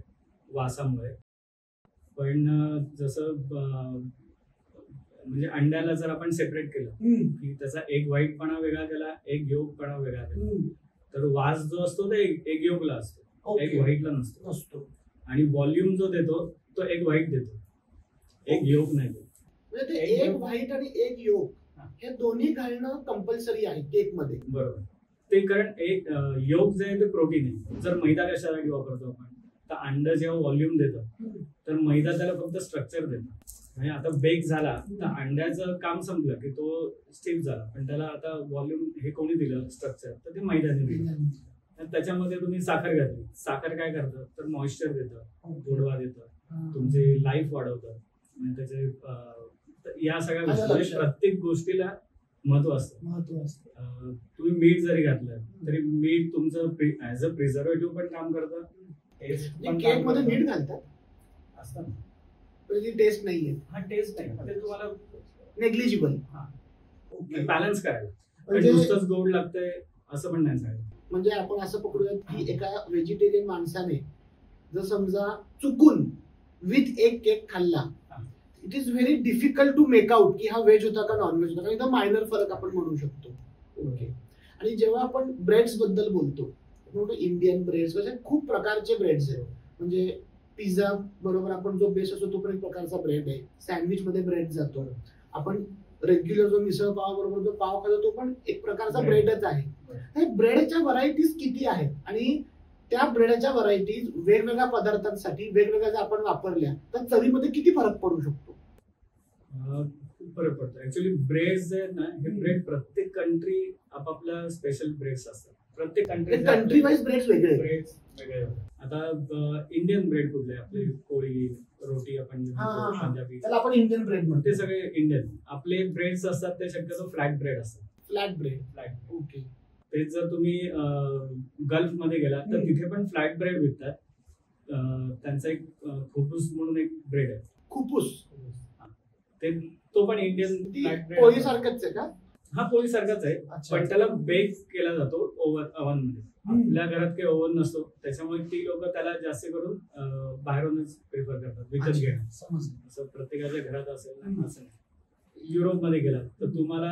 वासामुळे, पण जसं म्हणजे अंड्याला जर आपण सेपरेट केलं की त्याचा एक व्हाईटपणा वेगळा केला, एक योगपणा वेगळा केला, तर वास जो असतो ते एक योगला असतो, एक व्हाईटला नसतो. आणि व्हॉल्यूम जो देतो तो एक व्हाईट देतो, एक योग नाही देतो. म्हणजे ते एक व्हाईट आणि एक योग हे दोन्ही घालणं कंपल्सरी आहे केक मध्ये. बरोबर. ते कारण एक योग जे आहे ते प्रोटीन आहे. जर मैदा कशासाठी वापरतो आपण, तर अंड जेव्हा व्हॉल्यूम देतं तर मैदा त्याला फक्त स्ट्रक्चर देतो. आणि आता बेक झाला तर अंड्याचं काम संपलं की तो स्टिफ झाला, पण त्याला आता व्हॉल्यूम हे कोणी दिलं स्ट्रक्चर, तर ते मैद्याने दिलं. त्याच्यामध्ये तुम्ही साखर घातली, साखर काय करतं तर मॉइश्चर देतं, गोडवा देतं, तुमची लाईफ वाढवतं. त्याचे या सगळ्या गोष्टी, प्रत्येक गोष्टीला महत्व असतं. तुम्ही मीठ जरी घातलं तरी मीठ तुमचं ऍज अ प्रिझर्वेटिव्ह पण काम करतं. केक मध्ये मीठ घालतात असतं ना, टेस्ट नाहीये. हा टेस्ट नाही, ते तुम्हाला नेग्लिजिबल बॅलन्स करायला. म्हणजे नुसतंच गोड लागतंय असं पण नाही सांगितलं. म्हणजे आपण असं पकडूयात की एका व्हेजिटेरियन माणसाने जर समजा चुकून विथ एक केक खाल्ला, it is very difficult to make out की हा व्हेज होता का नॉन व्हेज होता. एकदम मायनर फरक आपण म्हणू शकतो. ओके. आणि जेव्हा आपण ब्रेड्स बद्दल बोलतो, इंडियन ब्रेड्स असे खूप प्रकारचे ब्रेड्स आहेत. म्हणजे पिझ्झा बरोबर आपण जो बेस असतो तो पण एक प्रकारचा ब्रेड आहे. सँडविच मध्ये ब्रेड जातो. आपण रेग्युलर जो मिसळ पाव बरोबर जो पाव खातो तो पण एक प्रकारचा ब्रेडच आहे. हे ब्रेडच्या व्हरायटीज किती आहेत आणि त्या ब्रेडच्या व्हरायटीज वेगवेगळ्या पदार्थांसाठी वेगवेगळ्या जर आपण वापरल्या तर चवीमध्ये किती फरक पडू शकतो? खूप फरक पडतो. ऍक्च्युली ब्रेड्स जे आहेत ना, हे ब्रेड प्रत्येक कंट्री आपापल्या स्पेशल ब्रेड्स असतात. प्रत्येक कंट्री वाईज ब्रेड्स वेगळे. आता इंडियन ब्रेड कुठले आपले, पोळी रोटी आपण पंजाबी, त्याला आपण इंडियन ब्रेड म्हणतो. ते सगळे इंडियन. आपले ब्रेड्स असतात ते शक्यतो फ्लॅट ब्रेड असतात. Flat bread. ओके. तेच जर तुम्ही गल्फ मध्ये गेला तर तिथे पण फ्लॅट ब्रेड विकतात. त्यांचा एक खुपूस म्हणून एक ब्रेड आहे. खुपूस तो पण इंडियन फ्लॅट ब्रेड. पोळी सारखंच आहे का? हा पोळी सारखाच आहे, पण त्याला बेक केला जातो ओव्हन मध्ये. आपल्या घरात काही ओव्हन नसतो, त्याच्यामुळे ती लोक त्याला जास्त करून बाहेरूनच प्रिफर करतात, विकत घेणं. असं प्रत्येकाच्या घरात असेल ना असं नाही. युरोप मध्ये गेला तर तुम्हाला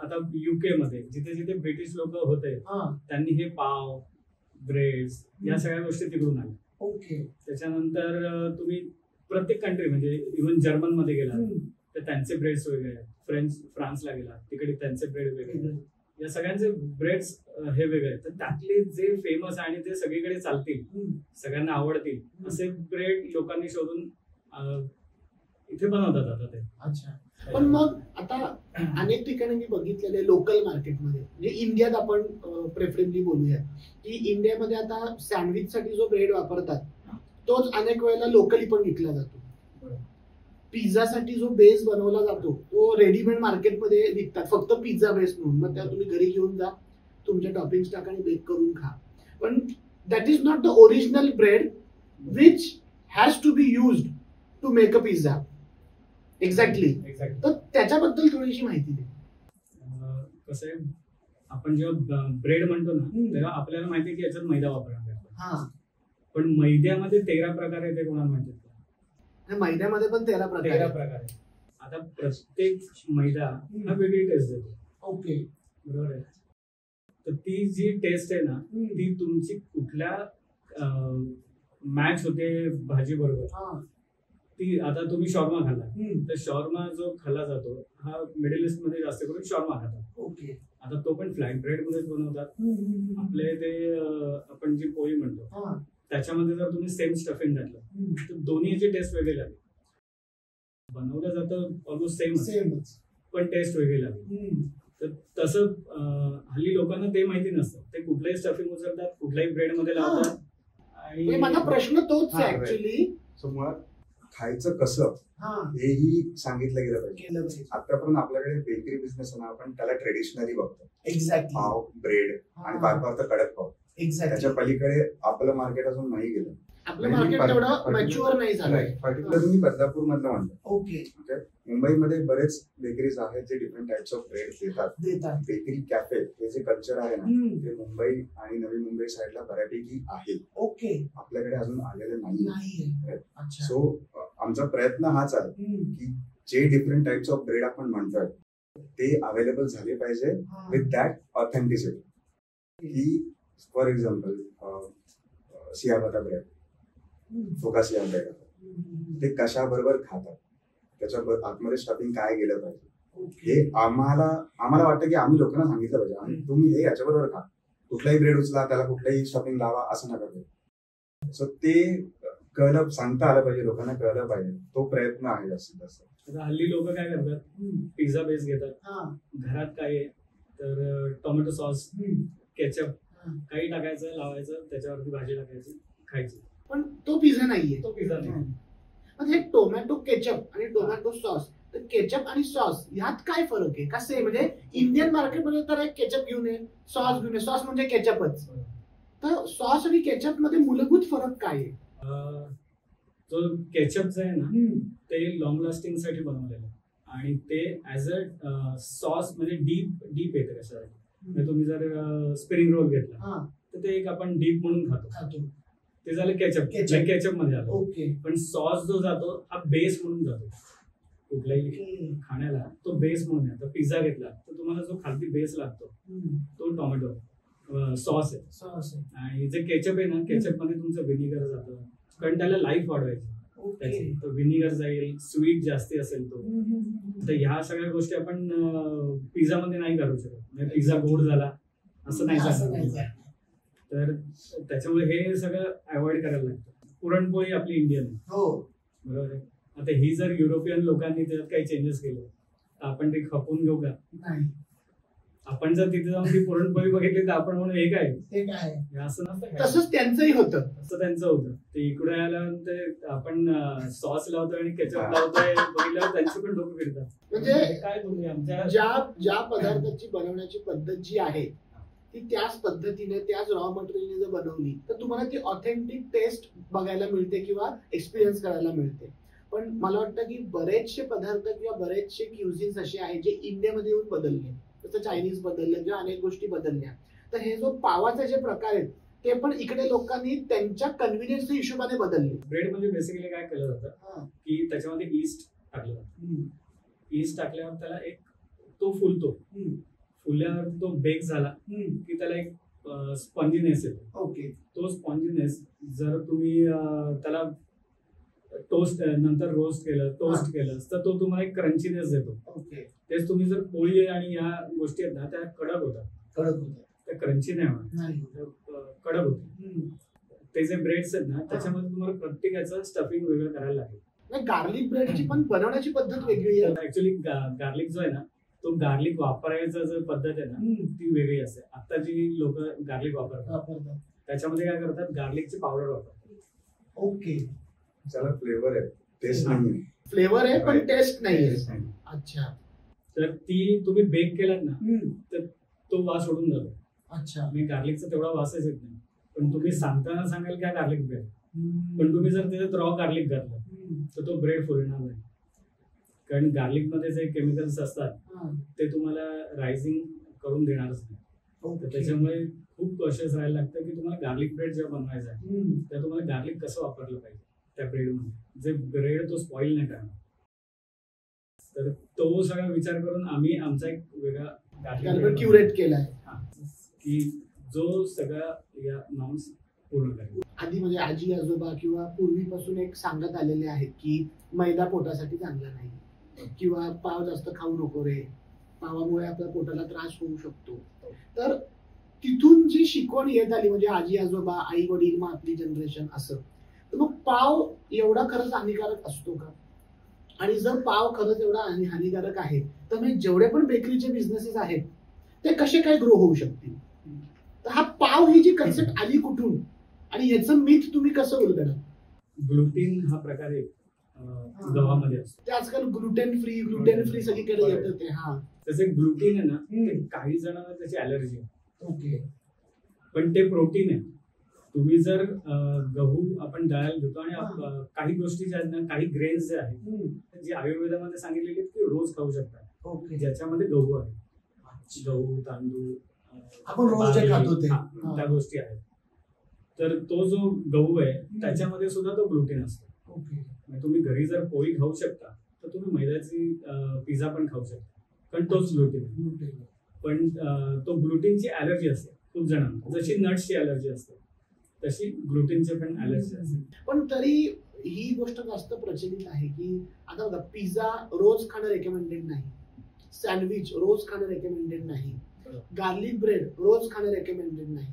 आता युके मध्ये जिथे जिथे ब्रिटिश लोक होते त्यांनी हे पाव ब्रेड्स या सगळ्या गोष्टी तिकडून आल्या. ओके. त्याच्यानंतर तुम्ही प्रत्येक कंट्री म्हणजे इव्हन जर्मन मध्ये गेला तर त्यांचे ब्रेड्स वेगळे आहेत. फ्रान्सला गेला तिकडे त्यांचे ब्रेड वेगळे. या सगळ्यांचे ब्रेड्स हे वेगळे. तर त्यातले जे फेमस आणि ते सगळीकडे चालतील, सगळ्यांना आवडतील असे ब्रेड लोकांनी शोधून इथे बनवतात आता ते. अच्छा. पण मग आता अनेक ठिकाणी मी बघितलेले लोकल मार्केटमध्ये, म्हणजे इंडियात आपण प्रेफरेबली बोलूया की इंडियामध्ये आता सँडविच साठी जो ब्रेड वापरतात तोच अनेक वेळेला लोकली पण विकला जातो. पिझ्झा साठी जो बेस बनवला जातो तो रेडीमेड मार्केटमध्ये विकतात फक्त पिझ्झा बेस म्हणून. मग त्या तुम्ही घरी घेऊन जा, तुमच्या टॉपिंग्स टाका आणि बेक करून खा. पण that is not the original bread which has to be used to make a pizza. Exactly. तर त्याच्याबद्दल थोडीशी माहिती दे. कसं आहे, आपण जेव्हा ब्रेड म्हणतो ना तेव्हा आपल्याला माहिती आहे की याच्यात मैदा वापरणार, पण मैद्यामध्ये 13 प्रकार आहे ते कोणाला माहिती? मैद्यामध्ये पण 13 प्रकार आहे. आता प्रत्येक मैदा हा वेगळी टेस्ट देतो. ओके. बरोबर आहे. तर ती जी टेस्ट आहे ना ती तुमची कुठल्या मॅच होते भाजी बरोबर ती आता तुम्ही शॉर्मा खाल्ला तर शॉर्मा जो खाल्ला जातो हा मिडल ईस्ट मध्ये जास्त करून शॉर्मा खातात. ओके. आता तो पण फ्लॅट ब्रेड मध्येच बनवतात. आपले ते आपण जी पोळी म्हणतो त्याच्यामध्ये जर तुम्ही सेम स्टफिंग घातलं तर दोन्हीची टेस्ट वेगळी लागेल. बनवलं जातं ऑलमोस्ट सेमच पण टेस्ट वेगळी लागेल. तर तसं हल्ली लोकांना ते माहिती नसतं. ते कुठलाही स्टफिंग उचलतात, कुठल्याही ब्रेड मध्ये लावतात. आणि माझा प्रश्न तोच आहे ऍक्च्युअली. सो मुळात खायचं कसं हेही सांगितलं गेलं पाहिजे. आतापर्यंत आपल्याकडे बेकरी बिझनेस आहे ना, आपण त्याला ट्रेडिशनली बघतो. एक्झॅक्टली. पाव, ब्रेड आणि फार फार तर कडक पाव. त्याच्या पलीकडे आपलं मार्केट अजून नाही गेलं. आपलं मार्केट तेवढं मॅच्युअर नाही झालंय. पर्टिक्युलर मी बदलापूर मधलं म्हणतो. ओके. मुंबईमध्ये बरेच बेकरीज आहेत जे डिफरंट टाइप्स ऑफ ब्रेड देतात. बेकरी कॅफे हे जे कल्चर आहे ना ते मुंबई आणि नवी मुंबई साईडला बऱ्यापैकी आहे. ओके. आपल्याकडे अजून आलेलं नाही. अच्छा. सो आमचा प्रयत्न हाच आहे की जे डिफरंट टाइप्स ऑफ ब्रेड आपण म्हणतोय ते अवेलेबल झाले पाहिजे विथ दॅट ऑथेंटिसिटी. की for example ciabatta bread, focaccia bread, ते कशाबरोबर खातात, त्याच्या आतमध्ये स्टफिंग काय गेलं पाहिजे हे आम्हाला वाटतं की आम्ही लोकांना सांगितलं पाहिजे. आणि तुम्ही हे याच्याबरोबर खा, कुठलाही ब्रेड उचला, त्याला कुठलाही स्टफिंग लावा असं नका करू. सो ते कळलं, सांगता आलं पाहिजे, लोकांना कळलं पाहिजे. तो प्रयत्न आहे जास्तीत जास्त. हल्ली लोक काय करतात, पिझ्झा बेस घेतात. घरात काय आहे तर टोमॅटो सॉस, केचप काही टाकायचं, लावायचं, त्याच्यावरती भाजी टाकायची, खायची. पण तो पिझ्झा नाहीये. तो पिझ्झा नाही. हे टोमॅटो केचप आणि टोमॅटो सॉस, तर केचप आणि सॉस यात काय फरक आहे? कसं आहे म्हणजे इंडियन मार्केटमध्ये तर एक केचप घेऊन ये, सॉस घेऊन ये, सॉस म्हणजे केचपच. तर सॉस आणि केचप मध्ये मूलभूत फरक काय आहे? जो केचप जे आहे ना ते लॉंग लास्टिंग साठी बनवलेलं आणि ते ऍज अ सॉस म्हणजे डीप येते कशासाठी. म्हणजे तुम्ही जर स्प्रिंग रोल घेतला तर ते एक आपण डीप म्हणून खातो. ते झालं केचप मध्ये आलं. ओके. पण सॉस जो जातो हा बेस म्हणून जातो कुठल्याही खाण्याला. तो बेस म्हणून आहे. पिझ्झा घेतला तर तुम्हाला जो खालती बेस लागतो तो टोमॅटो सॉस आहे. आणि जे केचप आहे ना, केचप मध्ये तुमचं व्हिनिगर जातं, कारण त्याला लाईफ वाढवायची त्याची. तो व्हिनिगर जाईल, स्वीट जास्ती असेल तो. तर ह्या सगळ्या गोष्टी आपण पिझ्झा मध्ये नाही करू शकत. पिझ्झा गोड झाला असं नाही झालं. तर त्याच्यामुळे हे सगळं अवॉइड करायला लागतं. पुरणपोळी आपली इंडियन आहे. बरोबर आहे. आता ही जर युरोपियन लोकांनी त्याच्यात काही चेंजेस केले तर आपण ते खपून घेऊ का? नाही. आपण जर तिथे जाऊन ती पुरणपोळी बघितली तर आपण म्हणून हे काय असं नसतं. तसंच त्यांचंही होतं. तसं त्यांचं होतं. ते इकडे आल्यानंतर आपण सॉस लावतोय आणि केचप लावतोय बघितल्यावर त्यांची पण डोकं फिरतात. म्हणजे काय तुम्ही आमच्या ज्या पदार्थाची बनवण्याची पद्धत जी आहे ती त्याच पद्धतीने, त्याच रॉ मटेरियलने जर बनवली तर तुम्हाला ती ऑथेंटिक टेस्ट बघायला मिळते किंवा एक्सपिरियन्स करायला मिळते. पण मला वाटतं की बरेचसे पदार्थ किंवा बरेचसे क्युझिन्स असे आहेत जे इंडियामध्ये येऊन बदलले. जसं चायनीज बदललं किंवा अनेक गोष्टी बदलल्या. तर हे जो पावाचे जे प्रकार आहेत ते पण इकडे लोकांनी त्यांच्या कन्व्हिनियन्सच्या हिशोबाने बदलले. ब्रेड म्हणजे बेसिकली काय केलं जातं की त्याच्यामध्ये ईस्ट टाकलं जातं. ईस्ट टाकल्यावर त्याला एक तो फुलतो. फुल्यावर तो बेक झाला की त्याला एक स्पॉन्जीनेस येतो. ओके. तो स्पॉन्जीनेस जर तुम्ही त्याला टोस्ट नंतर रोस्ट केलं, टोस्ट केलं तर तो तुम्हाला एक क्रंचीनेस देतो. ओके. तेच तुम्ही जर पोळी आणि या गोष्टी आहेत ना त्या कडक होतात. त्या क्रंची नाही होणार, कडक होते. ते जे ब्रेड्स आहेत ना त्याच्यामध्ये तुम्हाला प्रत्येकाचं स्टफिंग वेगळं करायला लागेल. गार्लिक ब्रेडची पण बनवण्याची पद्धत वेगळी आहे. ऍक्च्युली गार्लिक जो आहे ना तो गार्लिक वापरायचा जो पद्धत आहे ना ती वेगळी असते. आता जी लोक गार्लिक वापरतात त्याच्यामध्ये काय करतात, गार्लिकची पावडर वापरतात. ओके. त्याला फ्लेवर आहे, टेस्ट नाही. फ्लेवर आहे पण टेस्ट नाही. अच्छा. तर ती तुम्ही बेक केलात ना तर तो वास उडून जातो. अच्छा. मी गार्लिकचा तेवढा वासच येत नाही. पण तुम्ही सांगताना सांगाल काय गार्लिक ब्रेड, पण तुम्ही जर त्याच्यात रॉ गार्लिक घातलं तर तो ब्रेड फुलणार नाही. कारण गार्लिक मध्ये जे केमिकल्स असतात ते तुम्हाला रायझिंग करून देणारच नाही. तर त्याच्यामुळे खूप कॉशियस राहायला लागतं की तुम्हाला गार्लिक ब्रेड जेव्हा बनवायचा आहे तर तुम्हाला गार्लिक कसं वापरलं पाहिजे त्या ब्रेडमध्ये, जे ब्रेड तो स्पॉइल नाही करणार. तर तो सगळा विचार करून आम्ही आमचा एक वेगळा क्युरेट केलाय की जो सगळ्या या नॉर्म्स पूर्ण करेल. आधी म्हणजे आजी आजोबा किंवा पूर्वीपासून एक सांगत आलेले आहेत की मैदा पोटासाठी चांगला नाही किंवा पाव जास्त खाऊ नको रे, पावामुळे आपल्या पोटाला त्रास होऊ शकतो. तर तिथून जी शिकवण येत आली म्हणजे आजी आजोबा, आई वडील, मग आपली जनरेशन असं, तर मग पाव एवढा खरंच हानिकारक असतो का? आणि जर पाव खरंच एवढा हानिकारक आहे तर मग जेवढे पण बेकरीचे बिझनेसेस आहेत ते कसे काय ग्रो होऊ शकतील? तर हा पाव ही जी कन्सेप्ट आली कुठून आणि याचं मिथ तुम्ही कसं उलगडा? ग्लुटीन हा प्रकार आहे गव्हामध्ये असतो. ते आजकाल ग्लुटेन फ्री सगळीकडे येतं ते. हा, त्याचे ग्लुटीन आहे ना, ते काही जणांना त्याची अलर्जी आहे. ओके. पण ते प्रोटीन आहे. तुम्ही जर गहू आपण दळायला घेतो आणि काही गोष्टी ज्या आहेत ना, काही ग्रेन्स जे आहेत जे आयुर्वेदामध्ये सांगितलेले आहेत की रोज खाऊ शकतात. ओके. ज्याच्यामध्ये गहू आहे, गहू, तांदूळ, आपण रोज जे खातो ते त्या गोष्टी आहेत. तर तो जो गहू आहे त्याच्यामध्ये सुद्धा तो ग्लुटीन असतो. ओके. तुम्ही घरी जर पोळी खाऊ शकता तर तुम्ही मैद्याची पिझ्झा पण खाऊ शकता, कारण तोच ग्लुटीन आहे. पण तो ग्लुटीनची अलर्जी असते खूप जणांना. जशी नट्सची अलर्जी असते तशी ग्लुटीनची पण अलर्जी असते. पण तरी ही गोष्ट जास्त प्रचलित आहे की आता बघा, पिझ्झा रोज खाणं रेकमेंडेड नाही, सँडविच रोज खाणं रेकमेंडेड नाही, गार्लिक ब्रेड रोज खाणं रेकमेंडेड नाही,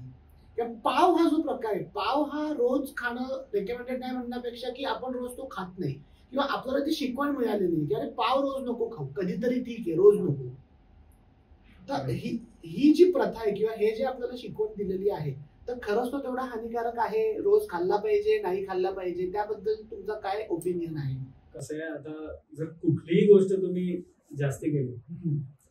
किंवा पाव हा जो प्रकार आहे, पाव हा रोज खाणं रेकमेंडेड नाही म्हणण्यापेक्षा की आपण रोज तो खात नाही किंवा आपल्याला ती शिकवण मिळालेली की अरे पाव रोज नको खाऊ, कधीतरी ठीक आहे, रोज नको. तर ही जी प्रथा आहे किंवा हे जे आपल्याला शिकवण दिलेली आहे, तर खरंच तो तेवढा हानिकारक आहे? रोज खाल्ला पाहिजे, नाही खाल्ला पाहिजे? त्याबद्दल तुमचा काय ओपिनियन आहे? कसं आहे, आता जर कुठलीही गोष्ट तुम्ही जास्ती केली,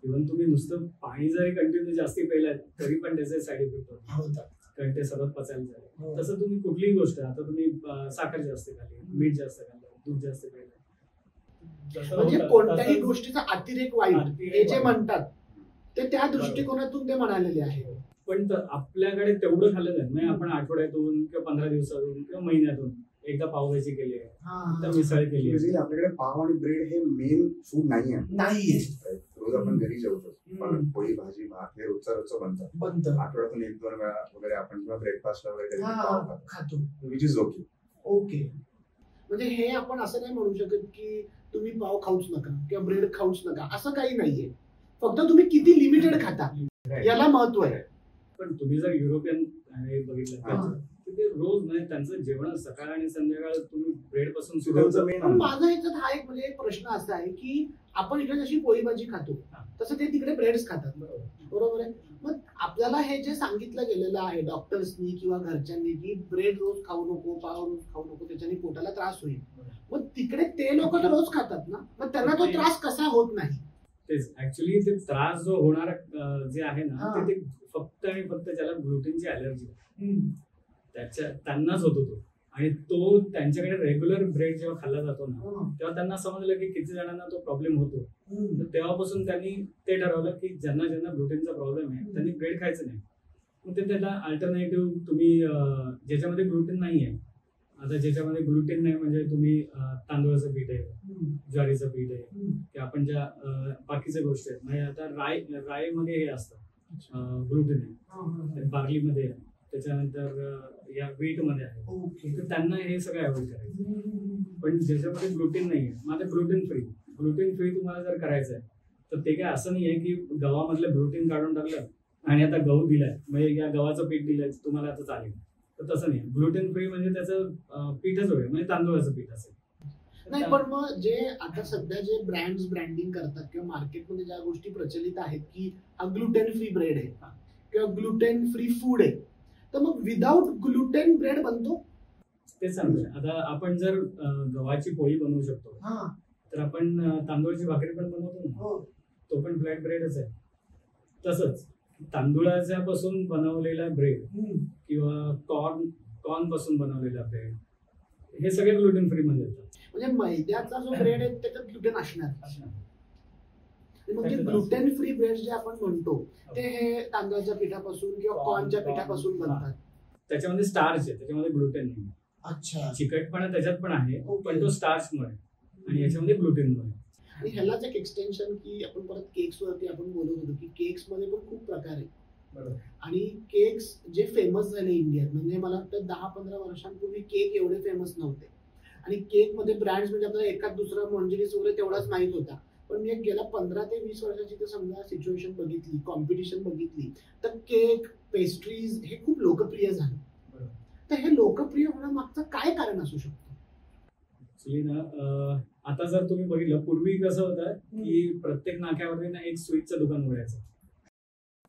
इव्हन तुम्ही नुसतं पाणी जरी कंटिन्यू जास्ती प्यायलात तरी पण त्याचे साईड इफेक्ट होतात, कारण ते सतत पचायला जाईल. तसं तुम्ही कुठलीही गोष्ट, आता तुम्ही साखर जास्त खाल्ली, मीठ जास्त खाल्लं, दूध जास्त प्यायलं, म्हणजे कोणत्याही गोष्टीचा अतिरेक वाईट हे जे म्हणतात ते त्या दृष्टिकोनातून ते म्हणालेले आहे. पण आपल्याकडे तेवढं खाल्लं जाईल नाही. आपण आठवड्यातून किंवा 15 दिवसातून किंवा महिन्यातून एकदा पावभाजी केली आहे, एकदा मिसळ केली आहे. आपल्याकडे पाव आणि ब्रेड हे मेन फूड नाहीये. रोज आपण घरी जेवतो, पण पोळी भाजी भात हे रोजचं बनतं. आठवड्यातून 1-2 वेळा वगैरे आपण किंवा ब्रेकफास्टला वगैरे खातो, विच इज ओके. ओके. म्हणजे हे आपण असं नाही म्हणू शकत की तुम्ही पाव खाऊच नका किंवा ब्रेड खाऊच नका, असं काही नाहीये. फक्त तुम्ही किती लिमिटेड खाता याला महत्व आहे. पण तुम्ही जर युरोपियन बघितलं तर ते रोज नाही, त्यांचं जेवण सकाळ आणि संध्याकाळ तुम्ही ब्रेड पासून सुरू होतं. पण माझा ह्याच्यात हा एक म्हणजे प्रश्न असा आहे की आपण इकडे जशी पोळी भाजी खातो तसं ते तिकडे ब्रेड्स खातात, बरोबर आहे? मग आपल्याला हे जे सांगितलं गेलेलं आहे डॉक्टर्सनी किंवा घरच्यांनी की ब्रेड रोज खाऊ नको, पाव रोज खाऊ नको, त्याच्याने पोटाला त्रास होईल, मग तिकडे ते लोक तर रोज खातात ना, मग त्यांना तो त्रास कसा होत नाही? तेच ऍक्च्युली ते त्रास जो होणार जे आहे ना ते फक्त आणि फक्त ज्याला ग्लुटेनची अलर्जी त्यांनाच होतो तो. आणि तो त्यांच्याकडे रेग्युलर ब्रेड जेव्हा खाल्ला जातो ना तेव्हा त्यांना समजलं की किती जणांना तो प्रॉब्लेम होतो. तर तेव्हापासून त्यांनी ते ठरवलं की ज्यांना ज्यांना ग्लुटेनचा प्रॉब्लेम आहे त्यांनी ब्रेड खायचं नाही. मग ते त्याला अल्टरनेटिव्ह तुम्ही ज्याच्यामध्ये ग्लुटेन नाही आहे, आता ज्याच्यामध्ये ग्लुटेन नाही म्हणजे तुम्ही तांदूळाचं पीठ आहे, ज्वारीचं पीठ आहे, की आपण ज्या बाकीच्या गोष्टी आहेत, म्हणजे आता रायमध्ये हे असतं ग्लुटेन आहे, बार्लीमध्ये आहे, त्याच्यानंतर या व्हीट मध्ये आहे, तर त्यांना हे सगळं अवॉइड करायचं. पण ज्याच्यामध्ये ग्लुटेन नाही आहे, मग आता ग्लुटेन फ्री तुम्हाला जर करायचं आहे तर ते काय असं नाही आहे की गव्हामधलं ग्लुटेन काढून टाकलं आणि आता गहू दिलाय म्हणजे या गव्हाचं पीठ दिलंय तुम्हाला आता चालेल, तर तसं नाही. ग्लुटेन फ्री म्हणजे त्याचं पीठच होईल, म्हणजे तांदूळाचं पीठ असेल. नाही, पण मग जे आता सध्या जे ब्रँडिंग करतात किंवा मार्केटमध्ये ज्या गोष्टी प्रचलित आहेत की ग्लुटेन फ्री ब्रेड आहे किंवा ग्लुटेन फ्री फूड आहे, तर मग विदाउट ग्लुटेन ब्रेड बनतो ते सांगू. आता आपण जर गव्हाची पोळी बनवू शकतो तर आपण तांदूळाची भाकरी पण बनवतो ना, तो पण फ्लॅट ब्रेडच आहे. तसंच तांदूळाच्या पासून बनवलेला ब्रेड किंवा कॉर्न पासून बनवलेला ब्रेड हे सगळे ग्लुटेन फ्री मध्ये येतात. म्हणजे मैद्याचा जो ब्रेड आहे त्याच्यात ग्लुटेन असणार. म्हणजे ग्लुटेन फ्री ब्रेड जे आपण म्हणतो ते हे तांदळाच्या पिठापासून किंवा कॉर्नच्या पिठापासून बनतात. त्याच्यामध्ये स्टार्च आहे, त्याच्यामध्ये ग्लुटेन नाही. अच्छा. चिकटपणा त्याच्यात पण आहे, पण तो स्टार्च मुळे आणि याच्यामध्ये ग्लुटेन मुळे. आणि ह्यालाच एक एक्सटेन्शन की आपण परत केक्स वरती आपण बोलत होतो की केक्स मध्ये पण खूप प्रकार आहेत. आणि केक्स जे फेमस झाले इंडियात, म्हणजे मला वाटतं 10-15 वर्षांपूर्वी केक एवढे फेमस नव्हते. आणि केक मध्ये ब्रँड्स म्हणजे आपल्याला एखाद दुसरा मॉन्जिनीस वगैरे तेवढाच माहित होता. पण मी गेल्या 15 ते 20 वर्षाची तर समजा सिच्युएशन बघितली, कॉम्पिटिशन बघितली, तर केक, पेस्ट्रीज हे खूप लोकप्रिय झाले. तर हे लोकप्रिय होण्यामागचं काय कारण असू शकतं? ऍक्च्युली ना, आता जर तुम्ही बघितलं, पूर्वी कसं होतं की प्रत्येक नाक्यावरती ना एक स्वीटचं दुकान उघडायचं.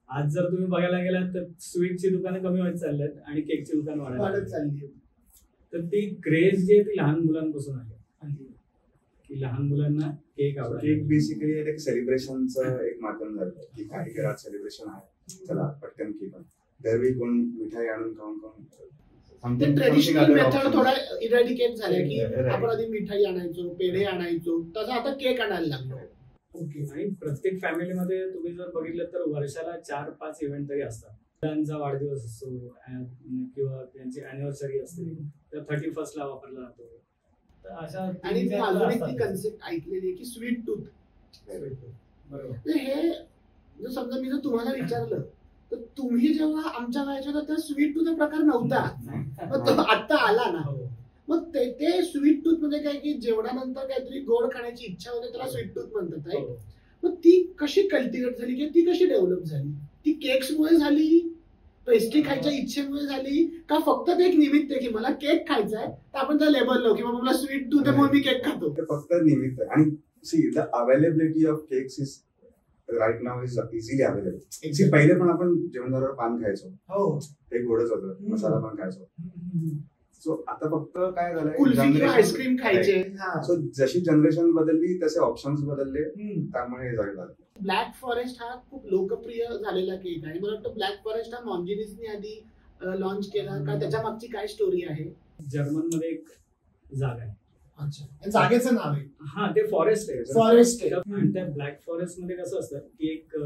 आज जर तुम्ही बघायला गेलात तर स्वीटची दुकानं कमी होत चालल्यात आणि केकची दुकान वाढत चालली. तर ती क्रेज जी आहे ती लहान मुलांपासून आहे की लहान मुलांना केक आवडतो. केक बेसिकली एक सेलिब्रेशनचं एक माध्यम झालं की काही घरात सेलिब्रेशन आहे, चला पटकन केक आणू. दरवेळी कोण मिठाई आणून खाऊन ते ट्रेडिशनल मेथड थोडा इरॅडिकेट झाल्या की आपण आधी मिठाई आणायचो, पेढे आणायचो, तसं आता केक आणायला लागलो. आणि प्रत्येक फॅमिलीमध्ये तुम्ही जर बघितलं तर वर्षाला 4-5 इव्हेंट तरी असतात. मुलांचा वाढदिवस असतो किंवा त्यांची अॅनिव्हर्सरी असते, तर 31st ला वापरला जातो. तर अशा आणि मी अजून एक ती कन्सेप्ट ऐकलेली आहे की स्वीट टूथ. बरोबर. हे जर समजा मी जर तुम्हाला विचारलं तर तुम्ही जेव्हा आमच्या वयाच्या होता तेव्हा स्वीट टूथ हा प्रकार नव्हता, मग तो आता आला ना. मग ते स्वीट टूथ म्हणजे काय की जेवणानंतर काहीतरी गोड खाण्याची इच्छा होते, त्याला स्वीट टूथ म्हणतात आहे. मग ती कशी कल्टिवेट झाली किंवा ती कशी डेव्हलप झाली? ती केक्समुळे झाली, पेस्ट्री खायच्या इच्छेमुळे झाली, का फक्त ते एक निमित्त आहे की मला केक खायचा आहे तर आपण त्या लेबल लावू किंवा मला स्वीट टूथ म्हणून मी केक खातो? फक्त निमित्त. आणि see the availability of cakes is right now is easily available. पहिले पण आपण जेवण झाल्यावर पान खायचो, ते गोडच होतं, मसाला पान खायचो. सो आता फक्त काय झालंय, आईस्क्रीम खायचे. सो जशी जनरेशन बदलली तसे ऑप्शन्स बदलले, त्यामुळे हे झालं. ब्लॅक फॉरेस्ट हा खूप लोकप्रिय झालेला केक आहे. मला वाटतं ब्लॅक फॉरेस्ट हा मॉन्जिनीसने आधी लॉन्च केला का? त्याच्या मागची काय स्टोरी आहे? जर्मन मध्ये एक जागा आहे. अच्छा, जागेचं नाव आहे? हा, ते फॉरेस्ट आहे. फॉरेस्ट आहे. आणि त्या ब्लॅक फॉरेस्ट मध्ये कसं असतं की एक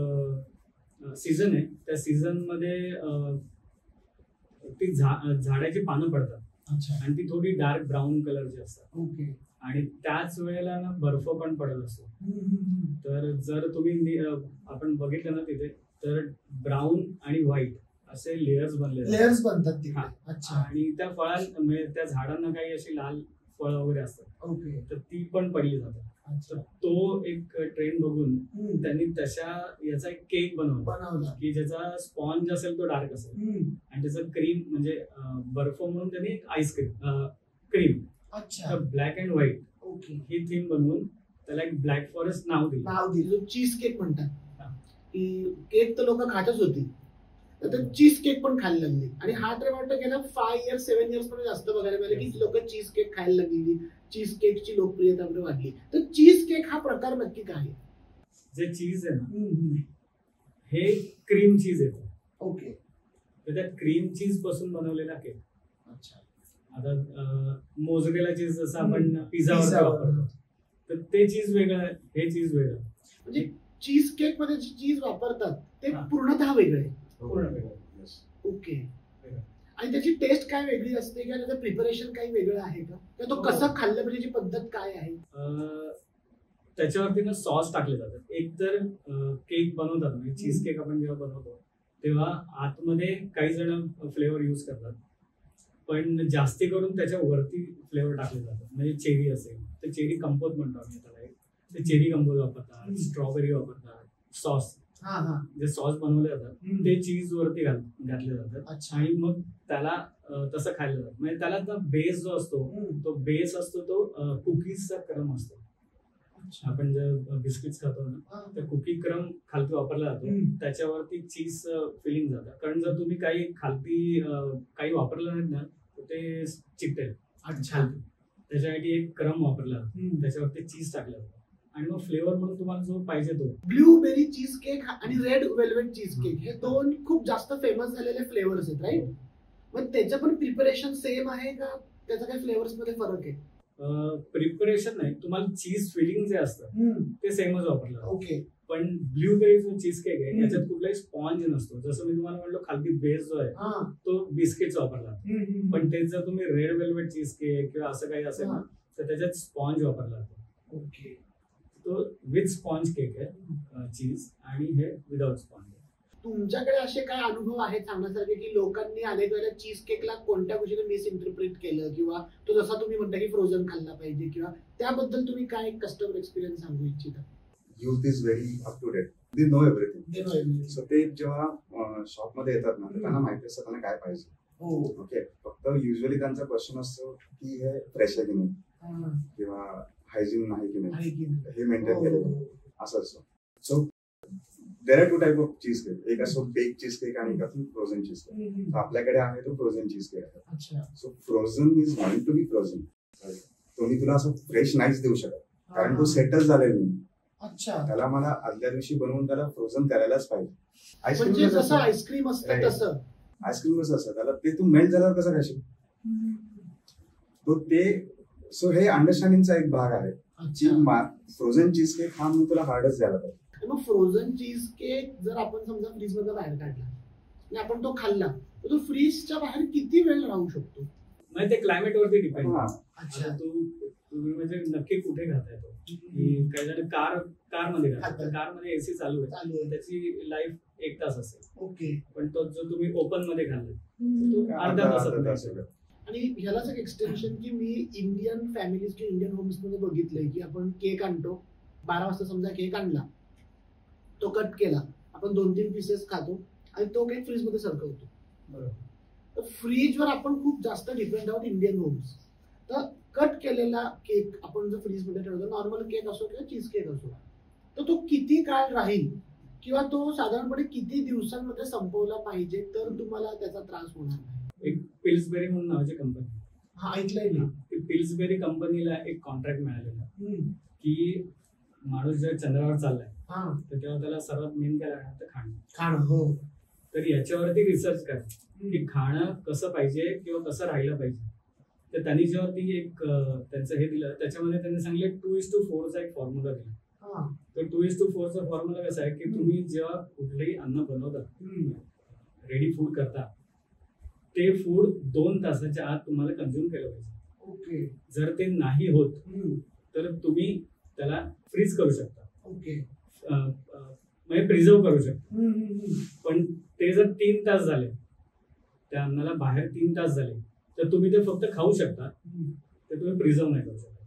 सीझन आहे, त्या सीझन मध्ये ती झाडाची पानं पडतात आणि ती थोडी डार्क ब्राऊन कलरची असतात. ओके. आणि त्याच वेळेला ना बर्फ पण पडत असतो. तर जर तुम्ही आपण बघितलं ना तिथे, तर ब्राऊन आणि व्हाईट असे लेयर्स बनतात तिथे. अच्छा. आणि त्या म्हणजे त्या झाडांना काही अशी लाल फळं वगैरे असतात. ओके. तर ती पण पडली जातात. तर तो एक ट्रेंड बघून त्यांनी याचा एक केक बनवला की ज्याचा स्पॉन्ज असेल तो डार्क असेल आणि त्याचं क्रीम म्हणजे बर्फ म्हणून त्यांनी एक आईस्क्रीम क्रीम. अच्छा. Black and white he theme बनवून त्याला एक ब्लॅक फॉरेस्ट नाव दिलं. चीज केक म्हणतात की केक तर लोक खातच होती, तर चीज केक पण खायला लागली. आणि हा ट्रेंड वाटतं गेल्या 5-7 इयर्स मध्ये जास्त बघायला मिळालं की लोक चीज केक खायला लागली, चीज केकची लोकप्रियता वाढली. तर चीज केक हा प्रकार नक्की काय आहे? जे चीज आहे ना, हे क्रीम चीज येतं. ओके. तर त्या क्रीम चीज पासून बनवलेला केक. अच्छा. आता मोझरेला चीज जसं आपण पिझ्झावर वापरतो, तर ते चीज वेगळं आहे, हे चीज वेगळं. म्हणजे चीज केक मध्ये जे चीज वापरतात ते पूर्णतः वेगळे आहे. ओके. आणि त्याची टेस्ट काय वेगळी असते किंवा त्याचं प्रिपरेशन काही वेगळं आहे का? तो कसं खाल्लं पाहिजे, पद्धत काय आहे? त्याच्यावरती ना सॉस टाकले जातात. एक तर केक बनवतात म्हणजे चीज केक आपण जेव्हा बनवतो तेव्हा आतमध्ये काही जण फ्लेवर युज करतात, पण जास्ती करून त्याच्या वरती फ्लेवर टाकले जातात. म्हणजे चेरी असेल तर चेरी कंपोज म्हणतो आम्ही त्याला, ते चेरी कंपोज वापरतात, स्ट्रॉबेरी वापरतात, सॉस जे सॉस बनवले जातात ते चीज वरती घातले जातात. आणि मग त्याला तसं खायला जातात. म्हणजे त्याला बेस जो असतो तो बेस असतो तो कुकीजचा क्रम असतो. आपण जे बिस्किट्स खातो ना, तर कुकी क्रम खालती वापरला जातो, त्याच्यावरती चीज फिलिंग जातं. कारण जर तुम्ही काही खालती काही वापरलं नाही ना तर ते चिकटेल. अच्छा. त्याच्यासाठी एक क्रम वापरला जातो, त्याच्यावरती चीज टाकलं जातं. आणि मग फ्लेवर म्हणून तुम्हाला जो पाहिजे तो. ब्लूबेरी चीज केक आणि रेड वेल्वेट चीज केक हे दोन खूप जास्त फेमस झालेले फ्लेवर्स आहेत, राईट? मग त्याचं पण प्रिपरेशन सेम आहे का? त्याचा काही फ्लेवर्स मध्ये फरक आहे? प्रिपरेशन नाही, तुम्हाला चीज फिलिंग जे असतं ते सेमच वापरलं. ओके. पण ब्लूबेरी जो चीज केक आहे याच्यात कुठलाही स्पॉन्ज नसतो. जसं मी तुम्हाला म्हणलो खालती बेस जो आहे तो बिस्किटचा वापरला. पण तेच जर तुम्ही रेड वेल्वेट चीज केक किंवा असं काही असेल ना तर त्याच्यात स्पॉन्ज वापरला जातो. ओके. तो विथ स्पॉन्ज केक आहे चीज, आणि हे विदाउट स्पॉन्ज. तुमच्याकडे असे काय अनुभव आहेत सांगण्यासारखे की लोकांनी अनेक वेळेला चीज केकला कोणत्या गोष्टीने मिसइंटरप्रिट केलं, किंवा तो जसा तुम्ही म्हणता की फ्रोझन खाल्ला पाहिजे, किंवा त्याबद्दल तुम्ही काय कस्टमर एक्सपिरियन्स सांगू इच्छिता? Youth is very up to date, they know everything. So ते जेव्हा शॉप मध्ये येतात ना, त्यांना माहिती असतं त्यांना काय पाहिजे. ओके, फक्त युजली त्यांचा क्वेश्चन असतो की हे फ्रेश आहे की नाही, किंवा हायजीन नाही की नाही, हे मेंटेन केलं असं असतं. So there are two type of cheese cake. एक असतो बेक चीज केक आणि एक असतो फ्रोझन चीज केक. आपल्याकडे आहे तो फ्रोझन चीज केक आहे. So frozen is going to be frozen. तुम्ही तुला असं फ्रेश नाहीच देऊ शकत, कारण तो सेटच झालेला नाही. त्याला मला आदल्या दिवशी बनवून त्याला फ्रोझन करायलाच पाहिजे. आईस्क्रीम असतं तसं, आईस्क्रीम कसं असतं त्याला, ते तू मेल्ट झाल्यावर कसं खाशील तो ते. सो हे अंडरस्टँडिंगचा एक भाग आहे. फ्रोझन चीज केक हा मी तुला हार्डच द्यायला पाहिजे. मग फ्रोझन चीज केक जर आपण समजा फ्रीज मधून बाहेर काढला आणि आपण तो खाल्ला, तर तो फ्रीजच्या बाहेर किती वेळ राहू शकतो? नाही, ते क्लायमेट वरती डिपेंड. अच्छा, तुम्ही म्हणजे नक्की कुठे खाताय तो. काही जण कार मध्ये खातात, कार मध्ये एसी चालू आहे, त्याची लाईफ 1 तास असेल. ओके, पण तो जो तुम्ही ओपन मध्ये खाल्ला तो अर्धा तासात. आणि ह्यालाच एक एक्सटेन्शन की मी इंडियन फॅमिलीज किंवा इंडियन होम्स मध्ये बघितलंय की आपण केक आणतो, 12 वाजता समजा केक आणला, तो कट केला, आपण 2-3 पीसेस खातो आणि तो केक फ्रीज मध्ये सरकवतो. बरोबर. तर फ्रीजवर आपण खूप जास्त डिपेंड आहोत इंडियन होम्स. तर कट केलेला केक आपण जर फ्रीज मध्ये ठेवतो, नॉर्मल केक असो किंवा चीज केक असो, तर तो किती काळ राहील किंवा तो साधारणपणे किती दिवसांमध्ये संपवला पाहिजे तर तुम्हाला त्याचा त्रास होणार नाही? एक पिल्सबेरी म्हणून नावाची कंपनी, हा ऐकलंय मी. पिल्सबेरी कंपनीला एक कॉन्ट्रॅक्ट मिळालेला की माणूस जेव्हा चंद्रावर चाललाय तर तेव्हा त्याला सर्वात मेन काय लागणार तर खाणं. हो. तर याच्यावरती रिसर्च करा की खाणं कसं पाहिजे किंवा कसं राहिलं पाहिजे. तर त्यांनी जेव्हा एक त्यांचं हे दिलं, त्याच्यामध्ये त्यांनी सांगितले 2:4चा एक फॉर्म्युला दिला. तर 2:4चा फॉर्म्युला कसा आहे की तुम्ही जेव्हा कुठलंही अन्न बनवता, रेडी फूड करता, ते फूड 2 तासाच्या आत तुम्हाला कंझ्युम केलं पाहिजे. ओके. जर ते नाही होत तर तुम्ही त्याला फ्रीज करू शकता. ओके. म्हणजे प्रिझर्व करू शकता. पण ते जर 3 तास झाले, त्या अन्नाला बाहेर 3 तास झाले, तर तुम्ही ते फक्त खाऊ शकता, ते तुम्ही प्रिझर्व नाही करू शकता.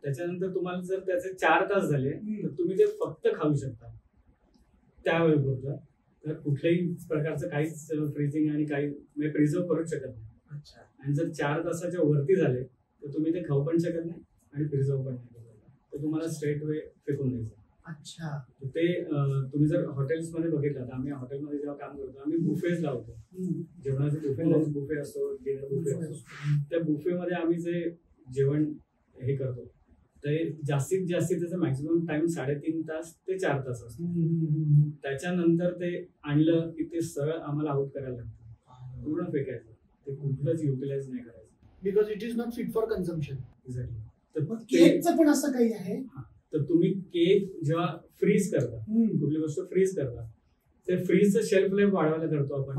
त्याच्यानंतर तुम्हाला जर त्याचे 4 तास झाले तर तुम्ही ते फक्त खाऊ शकता त्यावेळेपुरतं. तर कुठल्याही प्रकारचं काहीच फ्रीजिंग आणि काही म्हणजे प्रिझर्व करूच शकत नाही. आणि जर 4 तासाच्या वरती झाले तर तुम्ही ते खाऊ पण शकत नाही आणि प्रिझर्व पण नाही करू शकत. तर तुम्हाला स्ट्रेट वे फेकून द्यायचं. अच्छा. ते तुम्ही जर हॉटेल्स मध्ये बघितलं तर आम्ही हॉटेलमध्ये जेव्हा काम करतो आम्ही बुफेज लावतो. जेवणाचे बुफे असतो, डिनर बुफे असतो. त्या बुफेमध्ये आम्ही जे जेवण हे करतो ते जास्तीत जास्त त्याचा मॅक्सिमम टाइम 3.5 तास ते 4 तास असतो. त्याच्यानंतर ते आणलं की ते सरळ आम्हाला आउट करायला लागतं, पूर्ण फेकायचं. ते कुठलंच युटिलाइज नाही करायचं, because it is not fit for consumption. Exactly. तर केकचं पण असं काही आहे. तर तुम्ही केक जेव्हा फ्रीज करता, कुठली गोष्ट फ्रीज करता, ते फ्रीजचं शेल्फ लाईफ वाढवायला करतो आपण.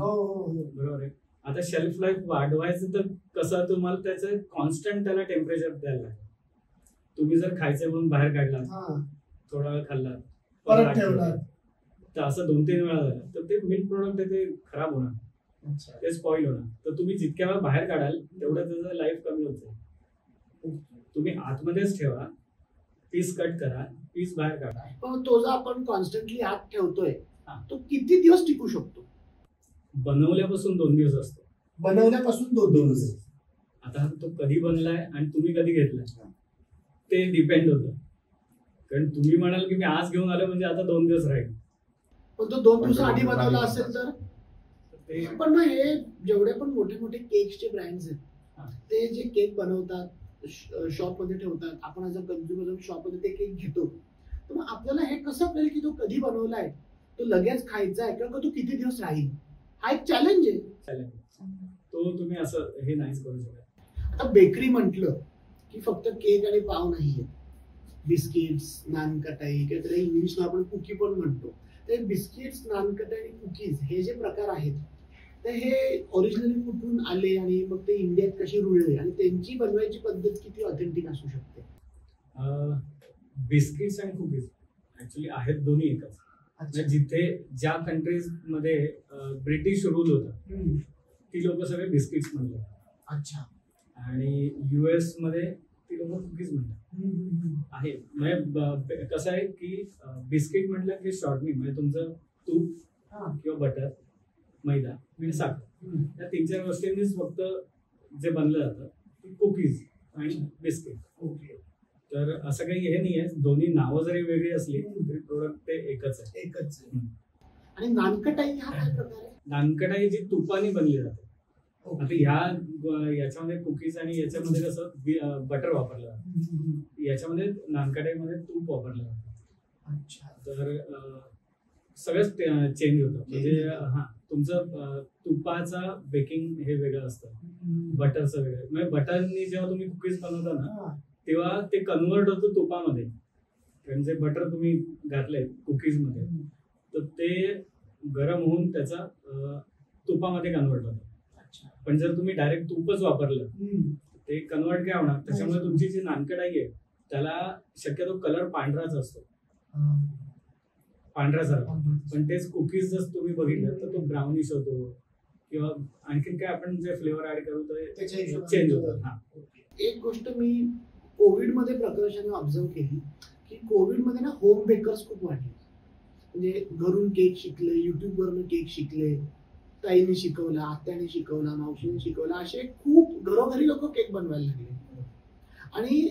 बरोबर आहे. आता शेल्फ लाईफ वाढवायचं तर कसं, तुम्हाला त्याचं कॉन्स्टंट त्याला टेम्परेचर द्यायला लागेल. तुम्ही जर खायचं म्हणून बाहेर काढला, थोडा वेळ खाल्ला, परत ठेवला, तर असं 2-3 वेळा झालं तर ते मिल्क प्रोडक्ट आहे ते खराब होणार, ते स्पॉइल होणार. तर तुम्ही जितक्या वेळा बाहेर काढाल तेवढं त्याचं लाईफ कमी होत जाईल. तुम्ही आतमध्येच ठेवा, पीस कट करा, पीस बाहेर काढा. पण तो जो आपण कॉन्स्टंटली आत ठेवतोय तो किती दिवस टिकू शकतो? बनवल्यापासून 2 दिवस असतो. बनवल्यापासून 2 दिवस. आता तो कधी बनलाय आणि तुम्ही कधी घेतलाय ते डिपेंड होतं. कारण तुम्ही म्हणाल की मी आज घेऊन आलो म्हणजे आता 2 दिवस राहील, पण तो 2 दिवस आधी बनवला असेल तर. पण मग हे जेवढे पण मोठे मोठे केकचे ब्रँड्स आहेत ते जे केक बनवतात, शॉप मध्ये ठेवतात, आपण ऍज अ कन्झ्युमर शॉप मध्ये ते केक घेतो, तर मग आपल्याला हे कसं कळेल की तो कधी बनवलाय, तो लगेच खायचा आहे किंवा तो किती दिवस राहील? हा एक चॅलेंज आहे. तो तुम्ही असं हे नाहीच करू शकत. आता बेकरी म्हटलं की फक्त केक आणि पाव नाहीये, बिस्किट्स, नानकटाई, काहीतरी इंग्लिशला आपण कुकी पण म्हणतो. ते बिस्किट्स, नानकटाई आणि कुकीज हे जे प्रकार आहेत तर हे ओरिजिनली कुठून आले आणि मग ते इंडियात कशी रुळले आणि त्यांची बनवायची पद्धत किती ऑथेंटिक असू शकते? बिस्किट्स आणि कुकीज ऍक्च्युली आहेत दोन्ही एकच. म्हणजे जिथे ज्या कंट्रीज मध्ये ब्रिटिश रूल होता ती लोक सगळे बिस्किट्स म्हणतात. अच्छा. आणि US मध्ये ती लोक कुकीज म्हणतात आहे. म्हणजे कसं आहे की बिस्किट म्हटलं की शॉर्टनिंग म्हणजे तुमचं तूप किंवा बटर, मैदा आणि साखर या 3-4 गोष्टींनीच फक्त जे बनलं जातं ते कुकीज आणि बिस्किट. ओके. तर असं काही हे नाही आहे, दोन्ही नावं जरी वेगळी असली तरी प्रोडक्ट ते एकच आहे. आणि नानकटाई हा काय प्रकार आहे? नानकटाई जी तुपाने बनली जाते. आता याच्यामध्ये कुकीज आणि याच्यामध्ये कसं बटर वापरलं जातं, याच्यामध्ये नानकटाईमध्ये तूप वापरलं जातं. अच्छा. तर सगळंच चेंज होतं. म्हणजे तुमचं तुपाचा बेकिंग हे वेगळं असतं, बटरचं वेगळं. म्हणजे बटरनी जेव्हा तुम्ही कुकीज बनवता ना तेव्हा ते कन्वर्ट होतं तुपामध्ये. म्हणजे बटर तुम्ही घातलंय कुकीज मध्ये तर ते गरम होऊन त्याचा तुपामध्ये कन्वर्ट होतं. पण जर तुम्ही डायरेक्ट तूपच वापरलं ते कन्वर्ट काय होणार, त्याच्यामुळे तुमची जी नानकटाई आहे त्याला शक्यतो कलर पांढराच असतो, पांढऱ्यासारखा. पण तेच कुकीज जर तुम्ही बघितलं तर तो ब्राउनिश होतो किंवा आणखीन काय आपण जे फ्लेवर ऍड करू तर चेंज होतं. एक गोष्ट मी कोविड मध्ये प्रकर्षाने ऑब्झर्व केली की कोविड मध्ये ना होम बेकर्स खूप वाढले. म्हणजे घरून केक शिकले, युट्यूब वरून केक शिकले, ताईने शिकवला, आत्याने शिकवला, मावशीने शिकवला, असे खूप घरोघरी लोक केक बनवायला लागले. आणि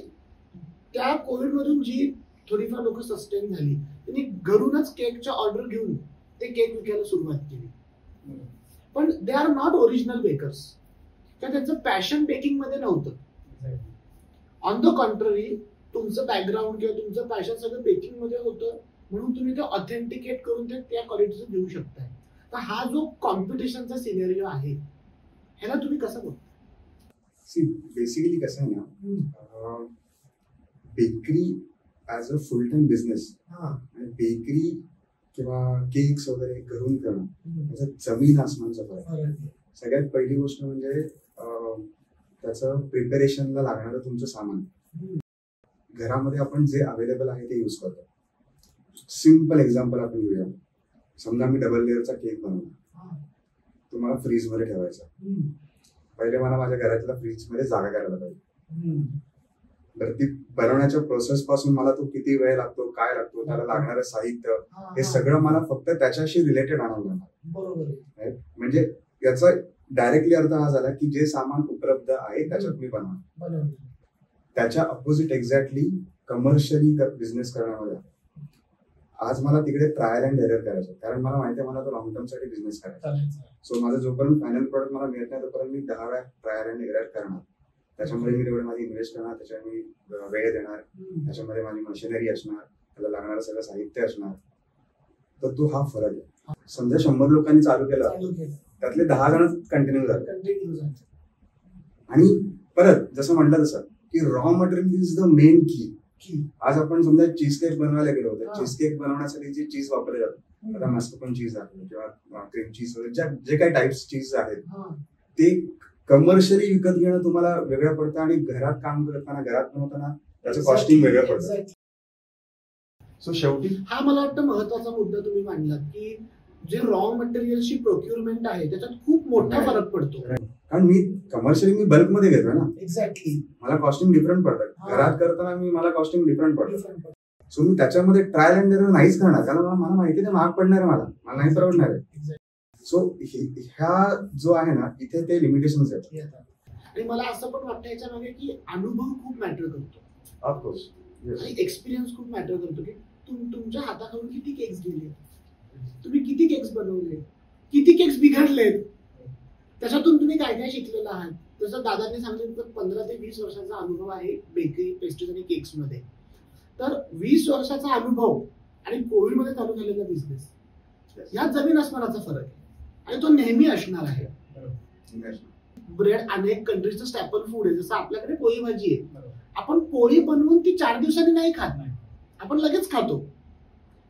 त्या कोविड मधून जी थोडीफार लोक सस्टेन झाली त्यांनी घरूनच केकच्या ऑर्डर घेऊन ते केक विकायला सुरुवात केली. पण they are not original bakers, किंवा त्यांचं पॅशन बेकिंग मध्ये नव्हतं. ऑन द कॉन्ट्ररी तुमचं बॅकग्राऊंड किंवा तुमचं पॅशन सगळं बेकिंग मध्ये होतं, म्हणून तुम्ही ते ऑथेंटिकेट करून ते त्या क्वालिटीचं देऊ शकताय. तर हा जो कॉम्पिटिशनचा सिनेरिओ आहे ह्याला तुम्ही कसं बघता? बेसिकली कसं आहे ना, bakery as a full time business आणि बेकरी किंवा केक्स वगैरे घरून करणं त्याचा जमीन आसमानचा फरक आहे. सगळ्यात पहिली गोष्ट म्हणजे त्याचं प्रिपरेशनला लागणारं तुमचं सामान. घरामध्ये आपण जे अवेलेबल आहे ते यूज करतो. सिम्पल एक्झाम्पल आपण घेऊया. समजा मी डबल लेअरचा केक बनवला, तुम्हाला फ्रीज मध्ये ठेवायचा. पहिले मला माझ्या घरातल्या फ्रीज मध्ये जागा करायला पाहिजे. तर ती बनवण्याच्या प्रोसेस पासून मला तो किती वेळ लागतो, काय लागतो, त्याला लागणारं साहित्य, हे सगळं मला फक्त त्याच्याशी रिलेटेड आणावं लागणार. बरोबर. म्हणजे याचा डायरेक्टली अर्थ हा झाला की जे सामान उपलब्ध आहे त्याच्यात मी बनवणार. त्याच्या अपोजिट एक्झॅक्टली कमर्शियली बिझनेस करण्यामध्ये आज मला तिकडे ट्रायल अँड एरर करायचं, कारण मला माहिती आहे मला तो लॉंग टर्म साठी बिझनेस करायचा. सो माझं जोपर्यंत फायनल प्रोडक्ट मला मिळत नाही तोपर्यंत मी 10 वेळा ट्रायल अँड एरर करणार. त्याच्यामध्ये मी तेवढे माझी इन्व्हेस्ट करणार, त्याच्यावर मी वेळ देणार, त्याच्यामध्ये माझी मशिनरी असणार, त्याला लागणारं सगळं साहित्य असणार. तर तो हा फरक आहे. समजा 100 लोकांनी चालू केलं, त्यातले 10 जण कंटिन्यू झाले. आणि परत जसं म्हटलं तसं की raw material is the main की. आज आपण समजा चीज केक बनवायला गेलो तर चीज केक बनवण्यासाठी जी चीज वापरली जाते, आता मॅस्कोपन चीज आहे किंवा क्रीम चीज वगैरे जे काही टाइप्स चीज आहेत ते कमर्शियली विकत घेणं तुम्हाला वेगळं पडतं आणि घरात काम करताना, घरात बनवताना त्याचं कॉस्टिंग वेगळं पडतं. सो शेवटी हा मला वाटतं महत्वाचा मुद्दा तुम्ही मांडलात की जे रॉ मटेरियलची प्रोक्युरमेंट आहे त्याच्यात खूप मोठा फरक पडतो. कारण मी कमर्शियली मी बल्क मध्ये घेतोय ना. एक्झॅक्टली. मला कॉस्टिंग डिफरंट पडतं. घरात करताना मला कॉस्टिंग डिफरंट पडतं. सो मी त्याच्यामध्ये ट्रायल अँड एरर नाहीच करणार, कारण मला माहिती आहे महाग पडणार आहे, मला नाही परवडणार आहे. सो ह्या जो आहे ना इथे ते लिमिटेशन्स आहेत. आणि मला असं पण वाटतं याच्या मागे की अनुभव खूप मॅटर करतो. ऑफकोर्स. आणि एक्सपिरियन्स खूप मॅटर करतो की तुमच्या हाताखालून किती केक्स गेले, तुम्ही किती केक्स बनवले, किती केक्स बिघडलेत, त्याच्यातून तुम्ही काय काय शिकलेला आहात. जसं दादांनी सांगितलं 15 ते 20 वर्षाचा अनुभव आहे बेकरी, पेस्ट्रीज आणि केक्स मध्ये. तर 20 वर्षाचा अनुभव आणि कोविड मध्ये चालू झालेला बिझनेस यात जमीन आसमानाचा फरक आहे आणि तो नेहमी असणार आहे. ब्रेड अनेक कंट्रीजचं स्टॅपल फूड आहे. जसं आपल्याकडे पोळी भाजी आहे, आपण पोळी बनवून ती 4 दिवसांनी नाही खात, आपण लगेच खातो.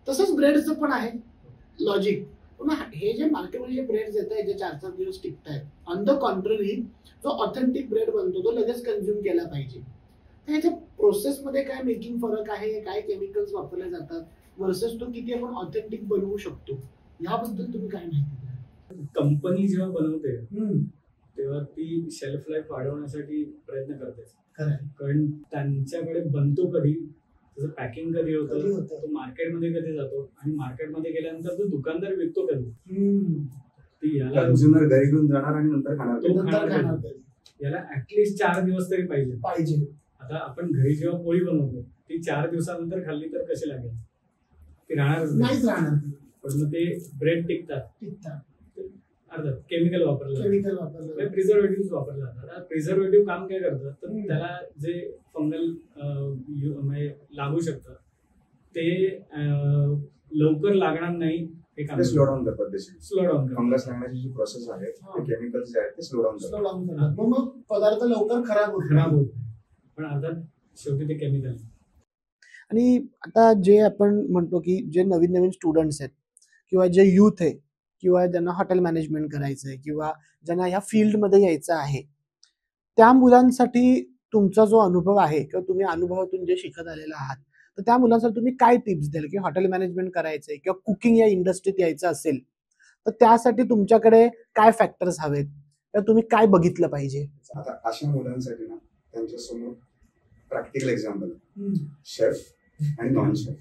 तसंच ब्रेडचं पण आहे लॉजिक. पुन्हा हे जे मार्केटमध्ये जे ब्रेड येत आहे जे 4-4 दिवस टिकत आहेत, ऑन द कॉन्ट्ररी जो ऑथेंटिक ब्रेड बनतो तो लगेच कन्झ्युम केला पाहिजे. तर ह्याच्या प्रोसेसमध्ये काय मेकिंग फरक आहे, काय केमिकल्स वापरले जातात, वर्सेस तो किती आपण ऑथेंटिक बनवू शकतो, याबद्दल तुम्ही काय माहिती द्याल? कंपनी जेव्हा बनवते तेव्हा ती शेल्फ लाईफ वाढवण्यासाठी प्रयत्न करते, कारण त्यांच्याकडे बनतो कधी, त्याचं पॅकिंग कधी होतं, तो मार्केटमध्ये कधी जातो, आणि मार्केटमध्ये गेल्यानंतर तो दुकानदार विकतो कधी, ती याला कंझ्युमर घरी घेऊन जाणार आणि नंतर खाणार. याला ऍटलिस्ट 4 दिवस तरी पाहिजे. आता आपण घरी जेव्हा पोळी बनवतो ती 4 दिवसानंतर खाल्ली तर कशी लागेल, ती राहणारच नाही. पण मग ते ब्रेड टिकतात अर्थात केमिकल वापरलं, प्रिझर्वेटिव्ह वापरले जातात. प्रिझर्वेटिव्ह काम काय करतं, तर त्याला जे फंगल लागू शकतं ते लवकर लागणार नाही, हे काम स्लो डाऊन करतात. स्लो डाऊन फंगस लागण्याची जी प्रोसेस आहे, केमिकल्स जे आहेत ते स्लो डाऊन करतात, मग पदार्थ लवकर खराब होत. पण अर्थात शेवटी ते केमिकल. आणि आता जे आपण म्हणतो की जे नवीन नवीन स्टुडंट्स आहेत किंवा जे यूथ आहे किंवा ज्यांना हॉटेल मॅनेजमेंट करायचं आहे किंवा ज्यांना ह्या फील्डमध्ये यायचं आहे, त्या मुलांसाठी तुमचा जो अनुभव आहे किंवा तुम्ही अनुभवातून जे शिकत आलेला आहात, तर त्या मुलांसाठी तुम्ही काय टिप्स द्याल की हॉटेल मॅनेजमेंट करायचंय किंवा कुकिंग या इंडस्ट्रीत यायचं असेल तर त्यासाठी तुमच्याकडे काय फॅक्टर्स हवेत किंवा तुम्ही काय बघितलं पाहिजे? आता अशा मुलांसाठी ना त्यांच्यासमोर प्रॅक्टिकल एक्झाम्पल शेफ आणि non chef.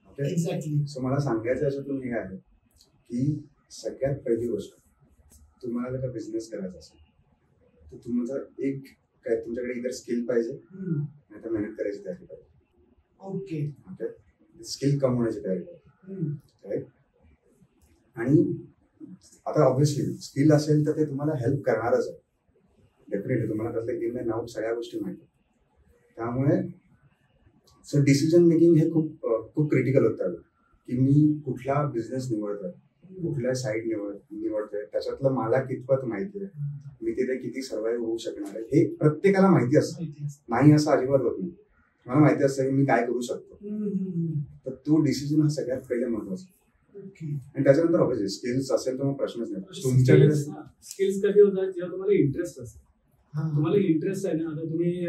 Okay, exactly. So मला सांगायचं याच्यातून हे आहे की सगळ्यात पहिली गोष्ट, तुम्हाला जर का बिझनेस करायचा असेल तर तुमच्याकडे इतर स्किल पाहिजे नाही तर मेहनत करायची तयारी पाहिजे. ओके, स्किल कमवण्याची तयारी पाहिजे. आणि आता ऑब्व्हियसली स्किल असेल तर ते तुम्हाला हेल्प करणारच आहे, डेफिनेटली. तुम्हाला त्यातलं इन अँड आउट सगळ्या गोष्टी माहिती. त्यामुळे सो डिसिजन मेकिंग हे खूप क्रिटिकल होतं की मी कुठला बिझनेस निवडतोय, कुठल्या साईड निवडतोय, त्याच्यातलं मला कितपत माहिती आहे, मी तिथे किती सर्व्हाइव्ह होऊ शकणार आहे, हे प्रत्येकाला माहिती असतं. नाही असं अजिबात होत नाही. मला माहिती असतं की मी काय करू शकतो. तर तो डिसिजन हा सगळ्यात पहिले महत्वाचा. आणि त्याच्यानंतर ऑब्व्हियसली स्किल्स असेल तर मग प्रश्नच नाही. तुमच्याकडे स्किल्स कधी होतात जेव्हा तुम्हाला इंटरेस्ट असेल. तुम्हाला इंटरेस्ट आहे ना, आता तुम्ही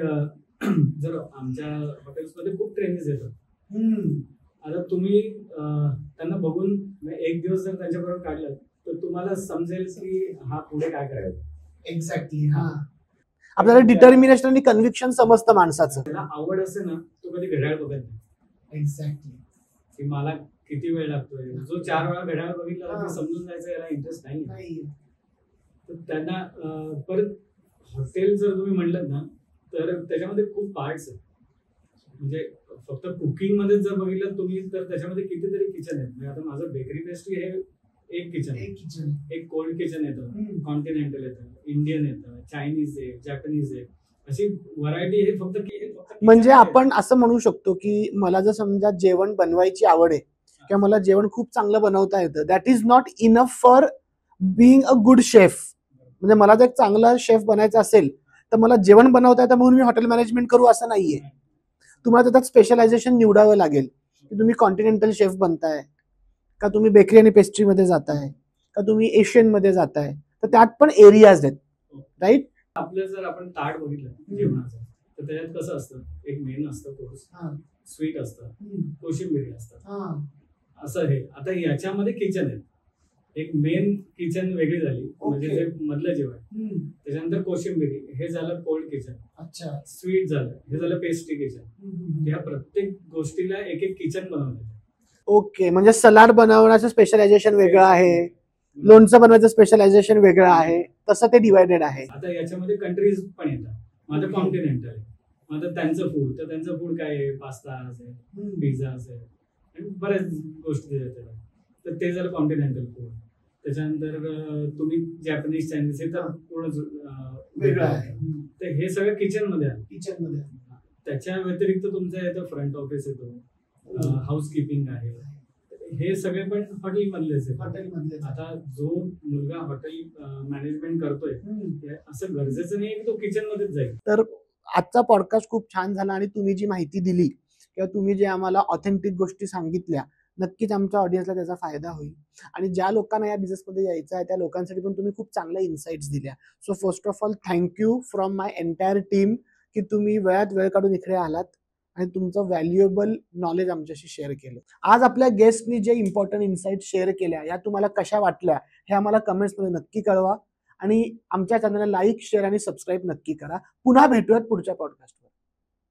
जर आमच्या हॉटेल्समध्ये खूप ट्रेनिंग्स येतात, आता तुम्ही त्यांना बघून एक दिवस जर त्यांच्याबरोबर काढलं तर तुम्हाला समजेल की हा पुढे काय करायचं. एक्झॅक्टली. आपल्याला डिटर्मिनेशन आणि कन्व्हिक्शन समजतं माणसाचं. त्याला आवड असते ना, तो कधी घड्याळ बघत नाही. एक्झॅक्टली. की मला किती वेळ लागतोय, जो 4 वेळा घड्याळ बघितला ते समजून जायचं याला इंटरेस्ट नाही. तर त्यांना परत हॉटेल जर तुम्ही म्हणलं ना तर त्याच्यामध्ये खूप पार्ट्स आहेत. म्हणजे फक्त कुकिंग मध्ये जर बघितलं तुम्ही तर त्याच्यामध्ये कितीतरी किचन आहेत. म्हणजे आता माझं बेकरी पेस्ट्री हे एक किचन, एक कोल्ड किचन येतं, कॉन्टिनेंटल येतं, इंडियन येतं, चायनीज आहे, जॅपनीज आहे, अशी व्हरायटी. हे फक्त म्हणजे आपण असं म्हणू शकतो की मला जर समजा जेवण बनवायची आवड आहे किंवा मला जेवण खूप चांगलं बनवता येतं, that is not enough for being a good chef. म्हणजे मला जर एक चांगला शेफ बनायचं असेल तर मला जेवण बनवता येतं म्हणून मी हॉटेल मॅनेजमेंट करू असं नाहीये. तुम्हाला त्यात स्पेशलायझेशन निवडावं लागेल की तुम्ही कॉन्टिनेंटल शेफ बनताय का, तुम्ही बेकरी आणि पेस्ट्री मध्ये जाताय का, तुम्ही एशियन मध्ये जाताय. तर त्यात पण एरियाज आहेत, राईट. आपलं जर आपण ताट बघितलं जेवणाचं तर त्याच्यात कसं असतं, एक मेन असतं कोर्स, स्वीट असतं, कोशिंबिरी असतं, असं हे. आता याच्यामध्ये किचन आहे, एक मेन किचन वेगळी झाली म्हणजे जे मधलं जेवण, त्याच्यानंतर कोशिंबिरी, हे झालं कोल्ड किचन. अच्छा, स्वीट झालं, हे झालं पेस्ट्री किचन. या प्रत्येक गोष्टीला एक एक किचन बनवलं. ओके, म्हणजे सलाड बनवण्याचं स्पेशलायझेशन वेगळं आहे, लोणचं बनवायचं स्पेशलायझेशन वेगळं आहे, तसं ते डिवायडेड आहे. आता याच्यामध्ये कंट्रीज पण येतात. माझं कॉन्टिनेंटल आहे, माझं त्यांचं फूड, तर त्यांचं फूड काय आहे, पास्ता असेल, पिझ्झा असेल आणि बऱ्याच गोष्टी येतात. तर ते झालं कॉन्टिनेंटल फूड. त्याच्यानंतर तुम्ही जॅपनीज, चायनीज, हे तर पूर्ण वेगळं आहे. तर हे सगळं किचन मध्ये आहे. त्याच्या व्यतिरिक्त तुमचं येतं फ्रंट ऑफिस येतो, हाऊसकीपिंग आहे, हे सगळे पण हॉटेल मधलेच आहेत. आता जो मुलगा हॉटेल मॅनेजमेंट करतोय असं गरजेचं नाही की तो किचन मध्येच जाईल. तर आजचा पॉडकास्ट खूप छान झाला आणि तुम्ही जी माहिती दिली किंवा तुम्ही जे आम्हाला ऑथेंटिक गोष्टी सांगितल्या, नक्कीच आमच्या ऑडियन्सला त्याचा फायदा होईल. आणि ज्या लोकांना या बिझनेसमध्ये यायचं आहे त्या लोकांसाठी पण तुम्ही खूप चांगल्या इन्साइट्स दिल्या. So first of all thank you from my entire team की तुम्ही वेळात वेळ काढून इकडे आलात आणि तुमचं व्हॅल्युएबल नॉलेज आमच्याशी शेअर केलं. आज आपल्या गेस्टनी जे इम्पॉर्टंट इन्साइट शेअर केल्या या तुम्हाला कशा वाटल्या हे आम्हाला कमेंट्समध्ये नक्की कळवा आणि आमच्या चॅनलला लाईक, शेअर आणि सबस्क्राईब नक्की करा. पुन्हा भेटूयात पुढच्या पॉडकास्ट.